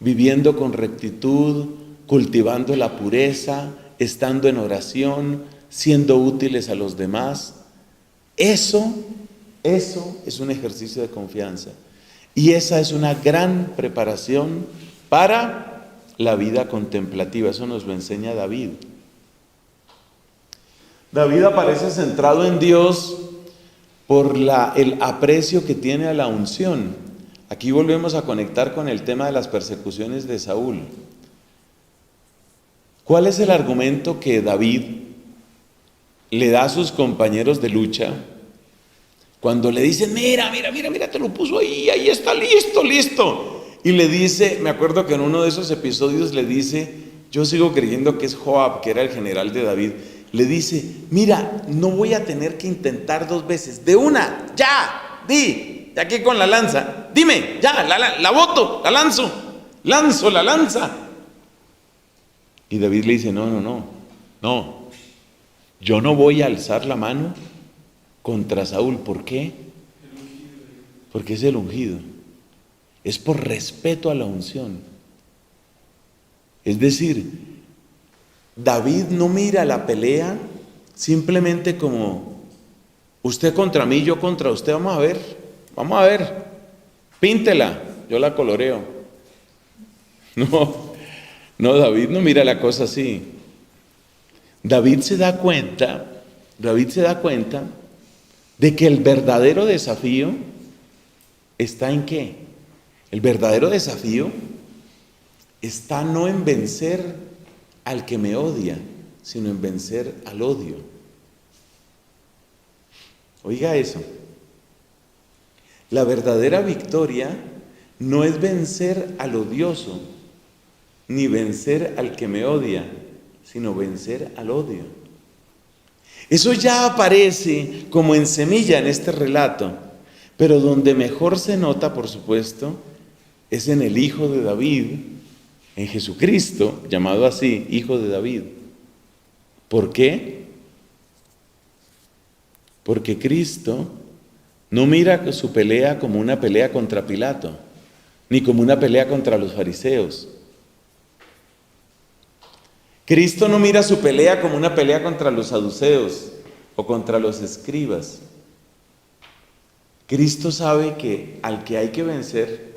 viviendo con rectitud, cultivando la pureza, estando en oración, siendo útiles a los demás. Eso es un ejercicio de confianza. Y esa es una gran preparación para la vida contemplativa. Eso nos lo enseña David. David aparece centrado en Dios por el aprecio que tiene a la unción. Aquí volvemos a conectar con el tema de las persecuciones de Saúl. ¿Cuál es el argumento que David le da a sus compañeros de lucha cuando le dicen, mira, te lo puso ahí está, listo? Y le dice, me acuerdo que en uno de esos episodios le dice, yo sigo creyendo que es Joab, que era el general de David, le dice, mira, no voy a tener que intentar 2 veces, de una, ya, de aquí con la lanza, dime, ya, la boto, la lanzo la lanza. Y David le dice, no, yo no voy a alzar la mano contra Saúl. ¿Por qué? Porque es el ungido. Es por respeto a la unción. Es decir, David no mira la pelea simplemente como usted contra mí, yo contra usted. Vamos a ver, píntela, yo la coloreo. No, David no mira la cosa así. David se da cuenta de que el verdadero desafío está en ¿qué? El verdadero desafío está no en vencer al que me odia, sino en vencer al odio. Oiga eso. La verdadera victoria no es vencer al odioso, ni vencer al que me odia, sino vencer al odio. Eso ya aparece como en semilla en este relato, pero donde mejor se nota, por supuesto, es en el Hijo de David, en Jesucristo, llamado así, Hijo de David. ¿Por qué? Porque Cristo no mira su pelea como una pelea contra Pilato, ni como una pelea contra los fariseos. Cristo no mira su pelea como una pelea contra los saduceos o contra los escribas. Cristo sabe que al que hay que vencer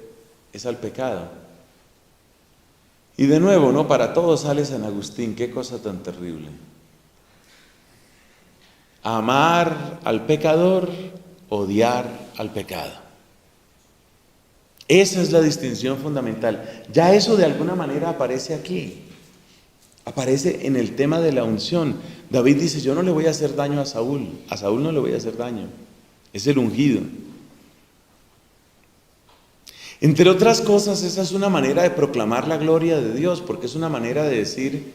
es al pecado. Y de nuevo, ¿no? Para todos sale San Agustín, qué cosa tan terrible. Amar al pecador, odiar al pecado. Esa es la distinción fundamental. Ya eso de alguna manera aparece aquí. Aparece en el tema de la unción. David dice, yo no le voy a hacer daño a Saúl no le voy a hacer daño, es el ungido. Entre otras cosas, esa es una manera de proclamar la gloria de Dios, porque es una manera de decir,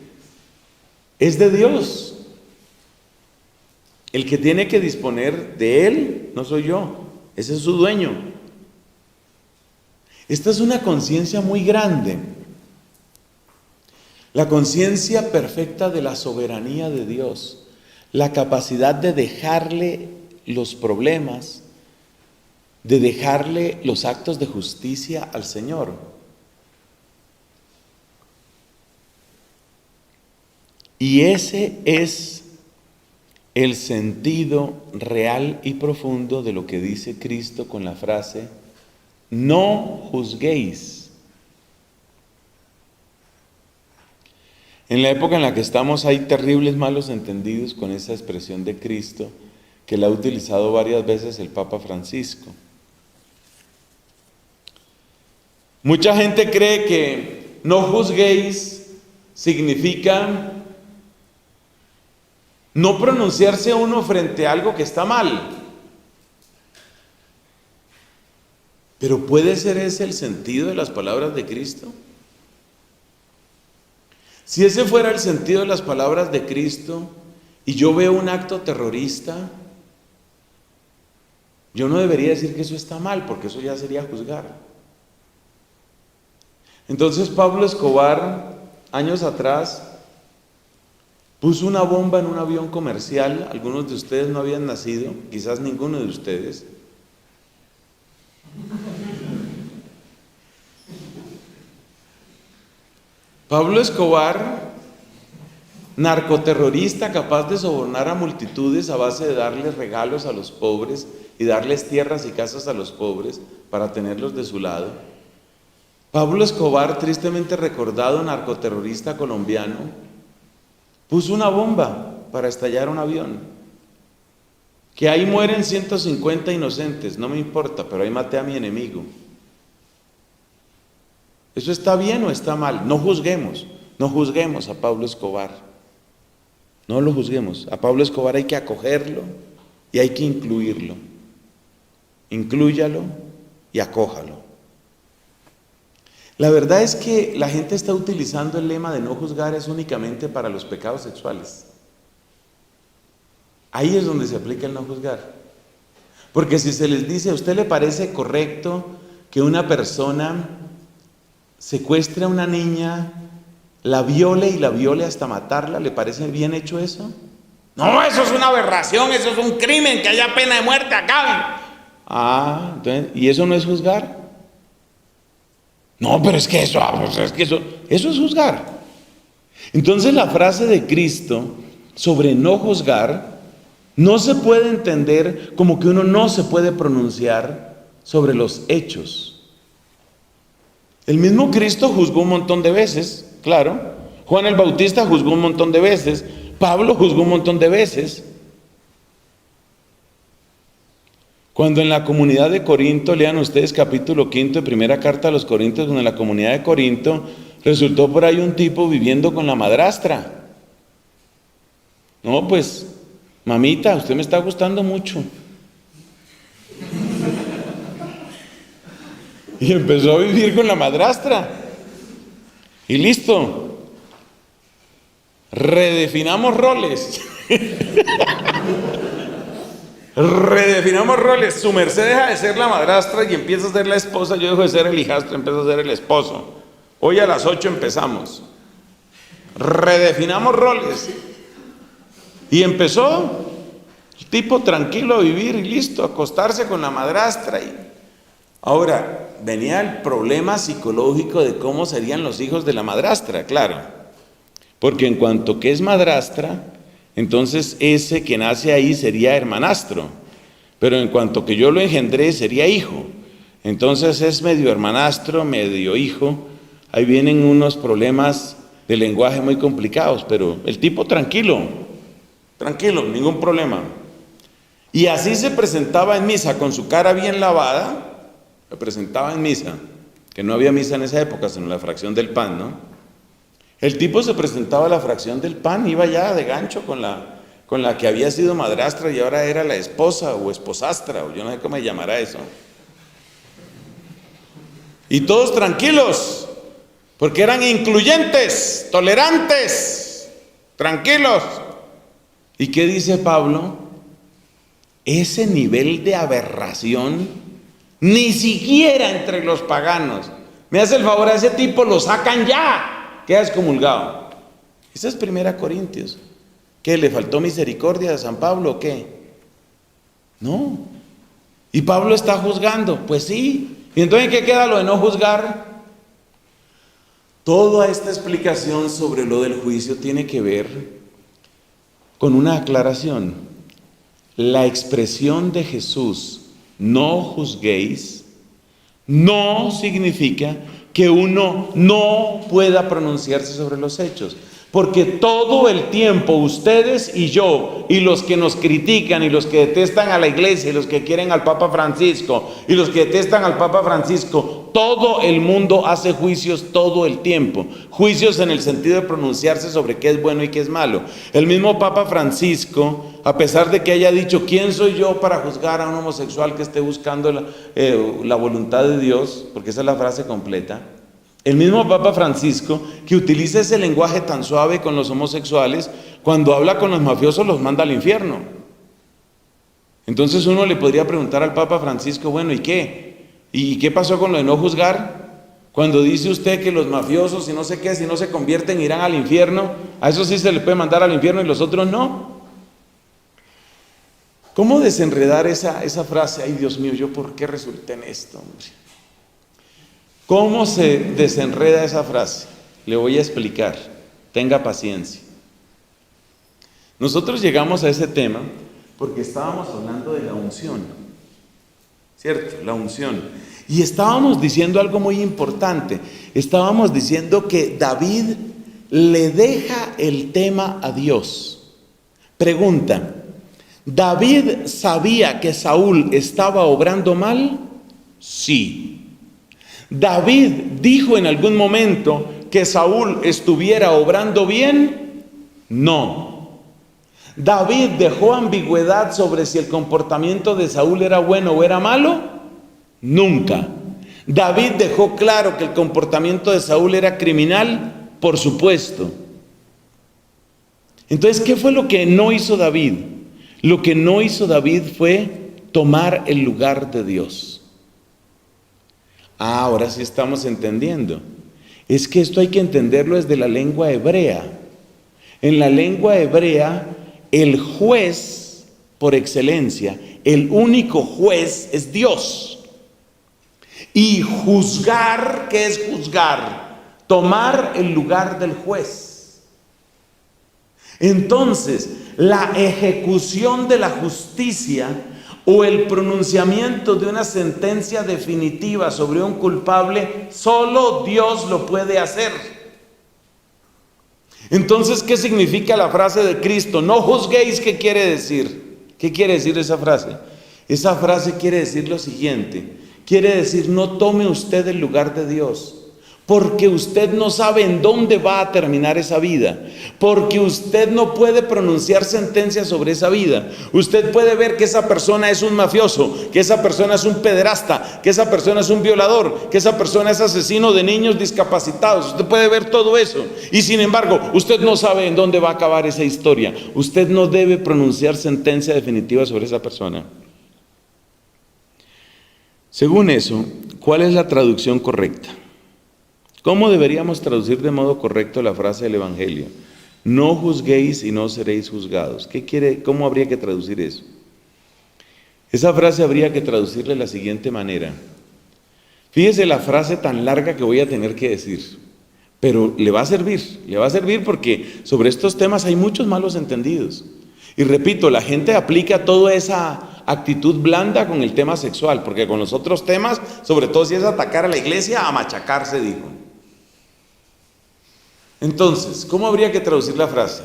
es de Dios. El que tiene que disponer de él no soy yo, ese es su dueño. Esta es una conciencia muy grande. La conciencia perfecta de la soberanía de Dios, la capacidad de dejarle los problemas, de dejarle los actos de justicia al Señor. Y ese es el sentido real y profundo de lo que dice Cristo con la frase, no juzguéis. En la época en la que estamos hay terribles malos entendidos con esa expresión de Cristo, que la ha utilizado varias veces el Papa Francisco. Mucha gente cree que no juzguéis significa no pronunciarse uno frente a algo que está mal. Pero ¿puede ser ese el sentido de las palabras de Cristo? Si ese fuera el sentido de las palabras de Cristo y yo veo un acto terrorista, yo no debería decir que eso está mal, porque eso ya sería juzgar. Entonces Pablo Escobar, años atrás, puso una bomba en un avión comercial. Algunos de ustedes no habían nacido, quizás ninguno de ustedes. Pablo Escobar, narcoterrorista capaz de sobornar a multitudes a base de darles regalos a los pobres y darles tierras y casas a los pobres para tenerlos de su lado. Pablo Escobar, tristemente recordado narcoterrorista colombiano, puso una bomba para estallar un avión. Que ahí mueren 150 inocentes, no me importa, pero ahí maté a mi enemigo. ¿Eso está bien o está mal? No juzguemos a Pablo Escobar. No lo juzguemos. A Pablo Escobar hay que acogerlo y hay que incluirlo. Inclúyalo y acójalo. La verdad es que la gente está utilizando el lema de no juzgar es únicamente para los pecados sexuales. Ahí es donde se aplica el no juzgar. Porque si se les dice, ¿a usted le parece correcto que una persona secuestre a una niña, la viole hasta matarla? ¿Le parece bien hecho eso? No, eso es una aberración, eso es un crimen, que haya pena de muerte, acaben. Entonces, ¿y eso no es juzgar? No, pero es que eso es juzgar. Entonces la frase de Cristo sobre no juzgar no se puede entender como que uno no se puede pronunciar sobre los hechos. El mismo Cristo juzgó un montón de veces, claro. Juan el Bautista juzgó un montón de veces. Pablo juzgó un montón de veces. Cuando en la comunidad de Corinto, lean ustedes capítulo 5 de primera carta a los Corintios, donde en la comunidad de Corinto resultó por ahí un tipo viviendo con la madrastra. No, pues, mamita, usted me está gustando mucho. Y empezó a vivir con la madrastra. Y listo. Redefinamos roles. Redefinamos roles. Su merced deja de ser la madrastra y empieza a ser la esposa. Yo dejo de ser el hijastro, empiezo a ser el esposo. Hoy a las 8 empezamos. Redefinamos roles. Y empezó el tipo tranquilo a vivir y listo, a acostarse con la madrastra. Ahora, venía el problema psicológico de cómo serían los hijos de la madrastra, claro. Porque en cuanto que es madrastra, entonces ese que nace ahí sería hermanastro. Pero en cuanto que yo lo engendré, sería hijo. Entonces es medio hermanastro, medio hijo. Ahí vienen unos problemas de lenguaje muy complicados, pero el tipo tranquilo, ningún problema. Y así se presentaba en misa, con su cara bien lavada. Se presentaba en misa, que no había misa en esa época, sino la fracción del pan, ¿no? El tipo se presentaba a la fracción del pan, iba ya de gancho con la que había sido madrastra y ahora era la esposa o esposastra, o yo no sé cómo se llamará eso. Y todos tranquilos, porque eran incluyentes, tolerantes, tranquilos. ¿Y qué dice Pablo? Ese nivel de aberración ni siquiera entre los paganos. Me hace el favor, a ese tipo lo sacan ya. queda excomulgado. Esa es 1 Corintios. ¿Qué? ¿Le faltó misericordia a San Pablo o qué? No. ¿Y Pablo está juzgando? Pues sí. ¿Y entonces qué queda lo de no juzgar? Toda esta explicación sobre lo del juicio tiene que ver con una aclaración. La expresión de Jesús, no juzguéis, no significa que uno no pueda pronunciarse sobre los hechos. Porque todo el tiempo ustedes y yo, y los que nos critican, y los que detestan a la iglesia, y los que quieren al Papa Francisco, y los que detestan al Papa Francisco, todo el mundo hace juicios todo el tiempo. Juicios en el sentido de pronunciarse sobre qué es bueno y qué es malo. El mismo Papa Francisco, a pesar de que haya dicho, ¿quién soy yo para juzgar a un homosexual que esté buscando la voluntad de Dios? Porque esa es la frase completa. El mismo Papa Francisco, que utiliza ese lenguaje tan suave con los homosexuales, cuando habla con los mafiosos los manda al infierno. Entonces uno le podría preguntar al Papa Francisco, bueno, ¿y qué? ¿Y qué pasó con lo de no juzgar? Cuando dice usted que los mafiosos y no sé qué, si no se convierten irán al infierno, a eso sí se le puede mandar al infierno y los otros no. ¿Cómo desenredar esa frase? Ay, Dios mío, ¿yo por qué resulté en esto, hombre? ¿Cómo se desenreda esa frase? Le voy a explicar, tenga paciencia. Nosotros llegamos a ese tema porque estábamos hablando de la unción, ¿cierto? La unción. Y estábamos diciendo algo muy importante. Estábamos diciendo que David le deja el tema a Dios. Pregunta, ¿David sabía que Saúl estaba obrando mal? Sí. ¿David dijo en algún momento que Saúl estuviera obrando bien? No. ¿David dejó ambigüedad sobre si el comportamiento de Saúl era bueno o era malo? Nunca. ¿David dejó claro que el comportamiento de Saúl era criminal? Por supuesto. Entonces, ¿qué fue lo que no hizo David? Lo que no hizo David fue tomar el lugar de Dios. Ahora sí estamos entendiendo. Es que esto hay que entenderlo desde la lengua hebrea. En la lengua hebrea, el juez por excelencia, el único juez es Dios. Y juzgar, ¿qué es juzgar? Tomar el lugar del juez. Entonces, la ejecución de la justicia o el pronunciamiento de una sentencia definitiva sobre un culpable, solo Dios lo puede hacer. Entonces, ¿qué significa la frase de Cristo? No juzguéis, ¿qué quiere decir? ¿Qué quiere decir esa frase? Esa frase quiere decir lo siguiente, quiere decir no tome usted el lugar de Dios. Porque usted no sabe en dónde va a terminar esa vida. Porque usted no puede pronunciar sentencias sobre esa vida. Usted puede ver que esa persona es un mafioso, que esa persona es un pederasta, que esa persona es un violador, que esa persona es asesino de niños discapacitados. Usted puede ver todo eso. Y sin embargo, usted no sabe en dónde va a acabar esa historia. Usted no debe pronunciar sentencia definitiva sobre esa persona. Según eso, ¿cuál es la traducción correcta? ¿Cómo deberíamos traducir de modo correcto la frase del Evangelio? No juzguéis y no seréis juzgados. ¿Cómo habría que traducir eso? Esa frase habría que traducirla de la siguiente manera. Fíjese la frase tan larga que voy a tener que decir, pero le va a servir porque sobre estos temas hay muchos malos entendidos. Y repito, la gente aplica toda esa actitud blanda con el tema sexual, porque con los otros temas, sobre todo si es atacar a la iglesia, a machacarse, dijo. Entonces, ¿cómo habría que traducir la frase?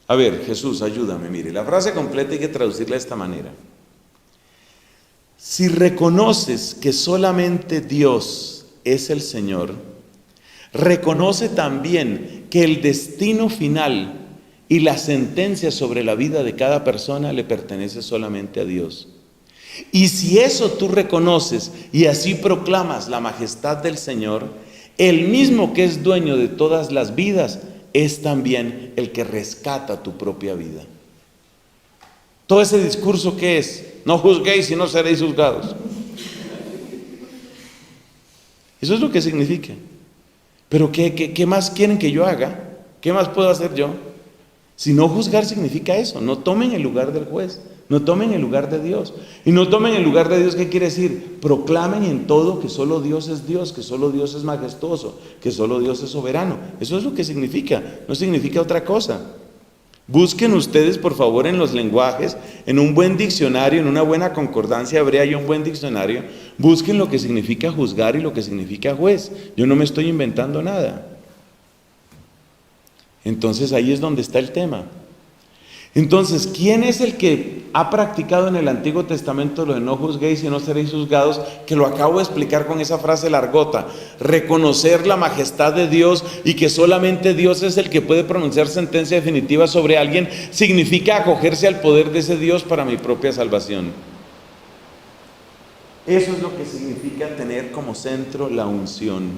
A ver, Jesús, ayúdame, mire, la frase completa hay que traducirla de esta manera. Si reconoces que solamente Dios es el Señor, reconoce también que el destino final y la sentencia sobre la vida de cada persona le pertenece solamente a Dios. Y si eso tú reconoces y así proclamas la majestad del Señor, el mismo que es dueño de todas las vidas es también el que rescata tu propia vida. Todo ese discurso, ¿qué es? No juzguéis y no seréis juzgados. Eso es lo que significa. Pero ¿qué más quieren que yo haga? ¿Qué más puedo hacer yo? Si no juzgar significa eso, no tomen el lugar del juez, no tomen el lugar de Dios. Y no tomen el lugar de Dios, ¿qué quiere decir? Proclamen en todo que solo Dios es Dios, que solo Dios es majestuoso, que solo Dios es soberano. Eso es lo que significa, no significa otra cosa. Busquen ustedes, por favor, en los lenguajes, en un buen diccionario, en una buena concordancia hebrea y un buen diccionario, busquen lo que significa juzgar y lo que significa juez. Yo no me estoy inventando nada. Entonces ahí es donde está el tema. Entonces, ¿quién es el que ha practicado en el Antiguo Testamento lo de no juzguéis y no seréis juzgados? Que lo acabo de explicar con esa frase largota. Reconocer la majestad de Dios y que solamente Dios es el que puede pronunciar sentencia definitiva sobre alguien, significa acogerse al poder de ese Dios para mi propia salvación. Eso es lo que significa tener como centro la unción.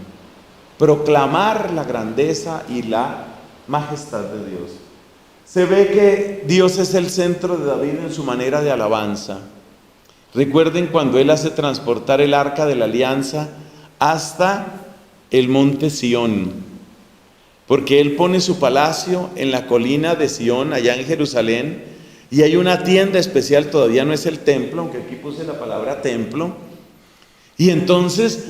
Proclamar la grandeza y la majestad de Dios. Se ve que Dios es el centro de David en su manera de alabanza. Recuerden cuando él hace transportar el arca de la alianza hasta el monte Sión, porque él pone su palacio en la colina de Sión, allá en Jerusalén, y hay una tienda especial, todavía no es el templo, aunque aquí puse la palabra templo, y entonces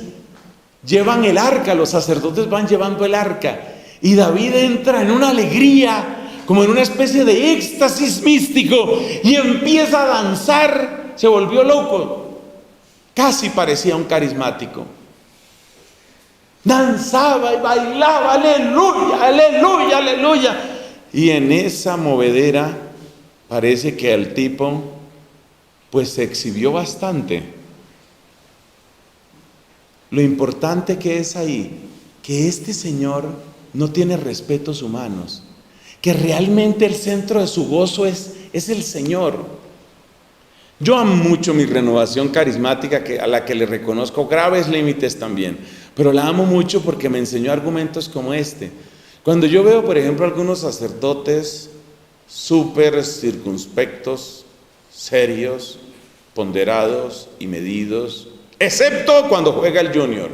llevan el arca, los sacerdotes van llevando el arca, y David entra en una alegría, como en una especie de éxtasis místico, y empieza a danzar, se volvió loco, casi parecía un carismático. Danzaba y bailaba, aleluya, aleluya, aleluya. Y en esa movedera parece que el tipo pues se exhibió bastante. Lo importante que es ahí, que este señor no tiene respetos humanos, que realmente el centro de su gozo es el Señor. Yo amo mucho mi renovación carismática, a la que le reconozco graves límites también, pero la amo mucho porque me enseñó argumentos como este. Cuando yo veo, por ejemplo, algunos sacerdotes súper circunspectos, serios, ponderados y medidos, excepto cuando juega el Junior.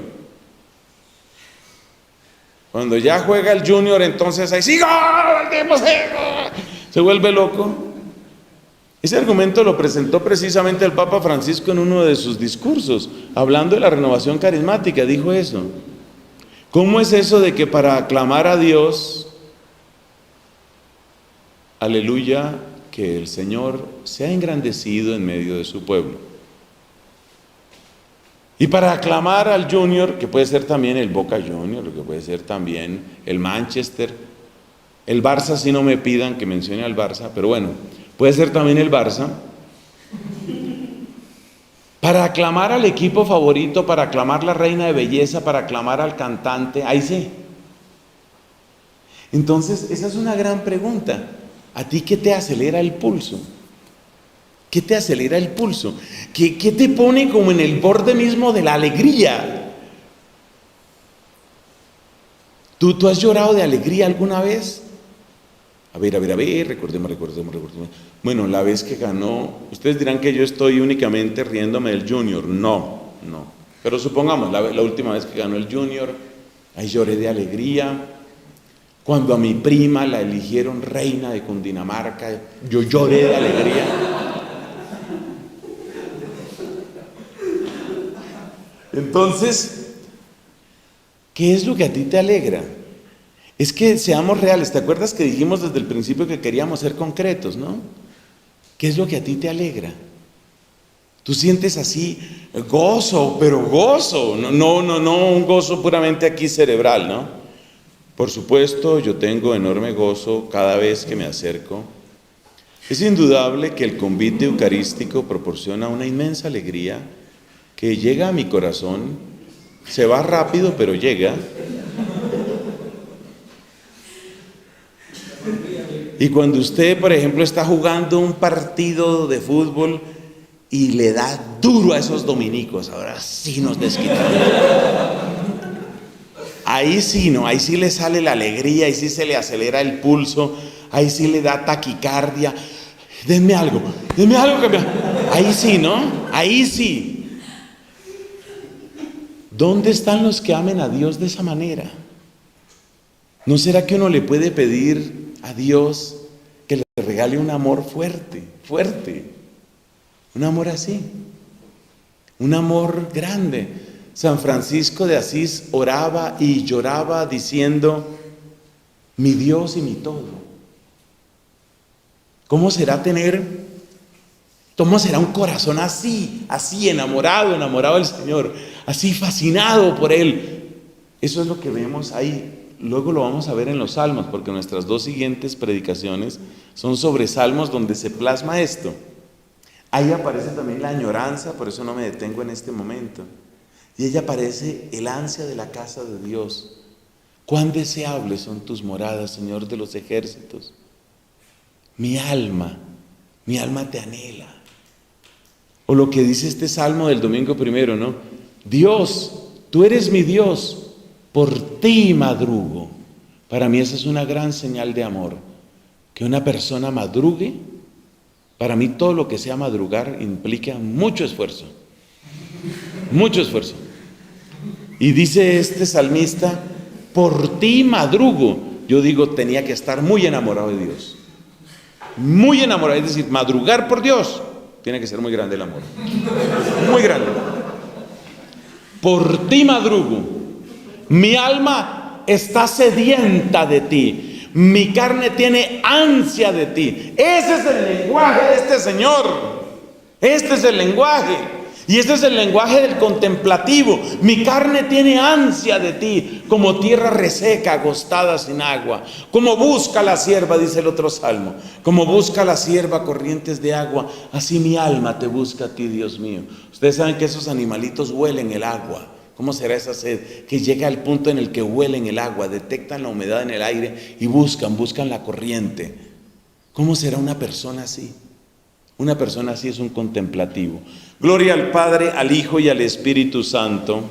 Cuando ya juega el Junior, entonces ahí sí, ¡gol! Se vuelve loco. Ese argumento lo presentó precisamente el Papa Francisco en uno de sus discursos, hablando de la renovación carismática, dijo eso. ¿Cómo es eso de que para aclamar a Dios, aleluya, que el Señor se ha engrandecido en medio de su pueblo? Y para aclamar al Junior, que puede ser también el Boca Junior, que puede ser también el Manchester, el Barça, si no me pidan que mencione al Barça, pero bueno, puede ser también el Barça. Para aclamar al equipo favorito, para aclamar la reina de belleza, para aclamar al cantante, ahí sí. Entonces, esa es una gran pregunta. ¿A ti qué te acelera el pulso? ¿Qué te acelera el pulso? ¿Qué te pone como en el borde mismo de la alegría? ¿Tú has llorado de alegría alguna vez? A ver, recordemos. Bueno, la vez que ganó, ustedes dirán que yo estoy únicamente riéndome del Junior. No. Pero supongamos, la última vez que ganó el Junior, ahí lloré de alegría. Cuando a mi prima la eligieron reina de Cundinamarca, yo lloré de alegría. Entonces, ¿qué es lo que a ti te alegra? Es que seamos reales. ¿Te acuerdas que dijimos desde el principio que queríamos ser concretos, no? ¿Qué es lo que a ti te alegra? Tú sientes así gozo, pero gozo, no un gozo puramente aquí cerebral, ¿no? Por supuesto, yo tengo enorme gozo cada vez que me acerco. Es indudable que el convite eucarístico proporciona una inmensa alegría que llega a mi corazón, se va rápido, pero llega. Y cuando usted, por ejemplo, está jugando un partido de fútbol y le da duro a esos dominicos, ahora sí nos desquitamos. Ahí sí, ¿no? Ahí sí le sale la alegría, ahí sí se le acelera el pulso, ahí sí le da taquicardia. Denme algo que me... Ahí sí, ¿no? Ahí sí. ¿Dónde están los que amen a Dios de esa manera? ¿No será que uno le puede pedir a Dios que le regale un amor fuerte, fuerte? Un amor así, un amor grande. San Francisco de Asís oraba y lloraba diciendo: mi Dios y mi todo. ¿Cómo será un corazón así, así enamorado del Señor, así fascinado por Él? Eso es lo que vemos ahí. Luego lo vamos a ver en los Salmos, porque nuestras dos siguientes predicaciones son sobre Salmos donde se plasma esto. Ahí aparece también la añoranza, por eso no me detengo en este momento. Y ahí aparece el ansia de la casa de Dios. Cuán deseables son tus moradas, Señor de los ejércitos. Mi alma te anhela. O lo que dice este salmo del domingo primero, ¿no? Dios, tú eres mi Dios, por ti madrugo. Para mí esa es una gran señal de amor. Que una persona madrugue, para mí todo lo que sea madrugar implica mucho esfuerzo. Mucho esfuerzo. Y dice este salmista: por ti madrugo. Yo digo, tenía que estar muy enamorado de Dios. Muy enamorado, es decir, madrugar por Dios. Tiene que ser muy grande el amor. Muy grande. Por ti madrugo. Mi alma está sedienta de ti. Mi carne tiene ansia de ti. Ese es el lenguaje de este Señor. Este es el lenguaje. Y este es el lenguaje del contemplativo. Mi carne tiene ansia de ti, como tierra reseca, agostada sin agua. Como busca la sierva, dice el otro salmo, como busca la sierva corrientes de agua, así mi alma te busca a ti, Dios mío. Ustedes saben que esos animalitos huelen el agua. ¿Cómo será esa sed? Que llega al punto en el que huelen el agua, detectan la humedad en el aire y buscan la corriente. ¿Cómo será una persona así? Una persona así es un contemplativo. Gloria al Padre, al Hijo y al Espíritu Santo.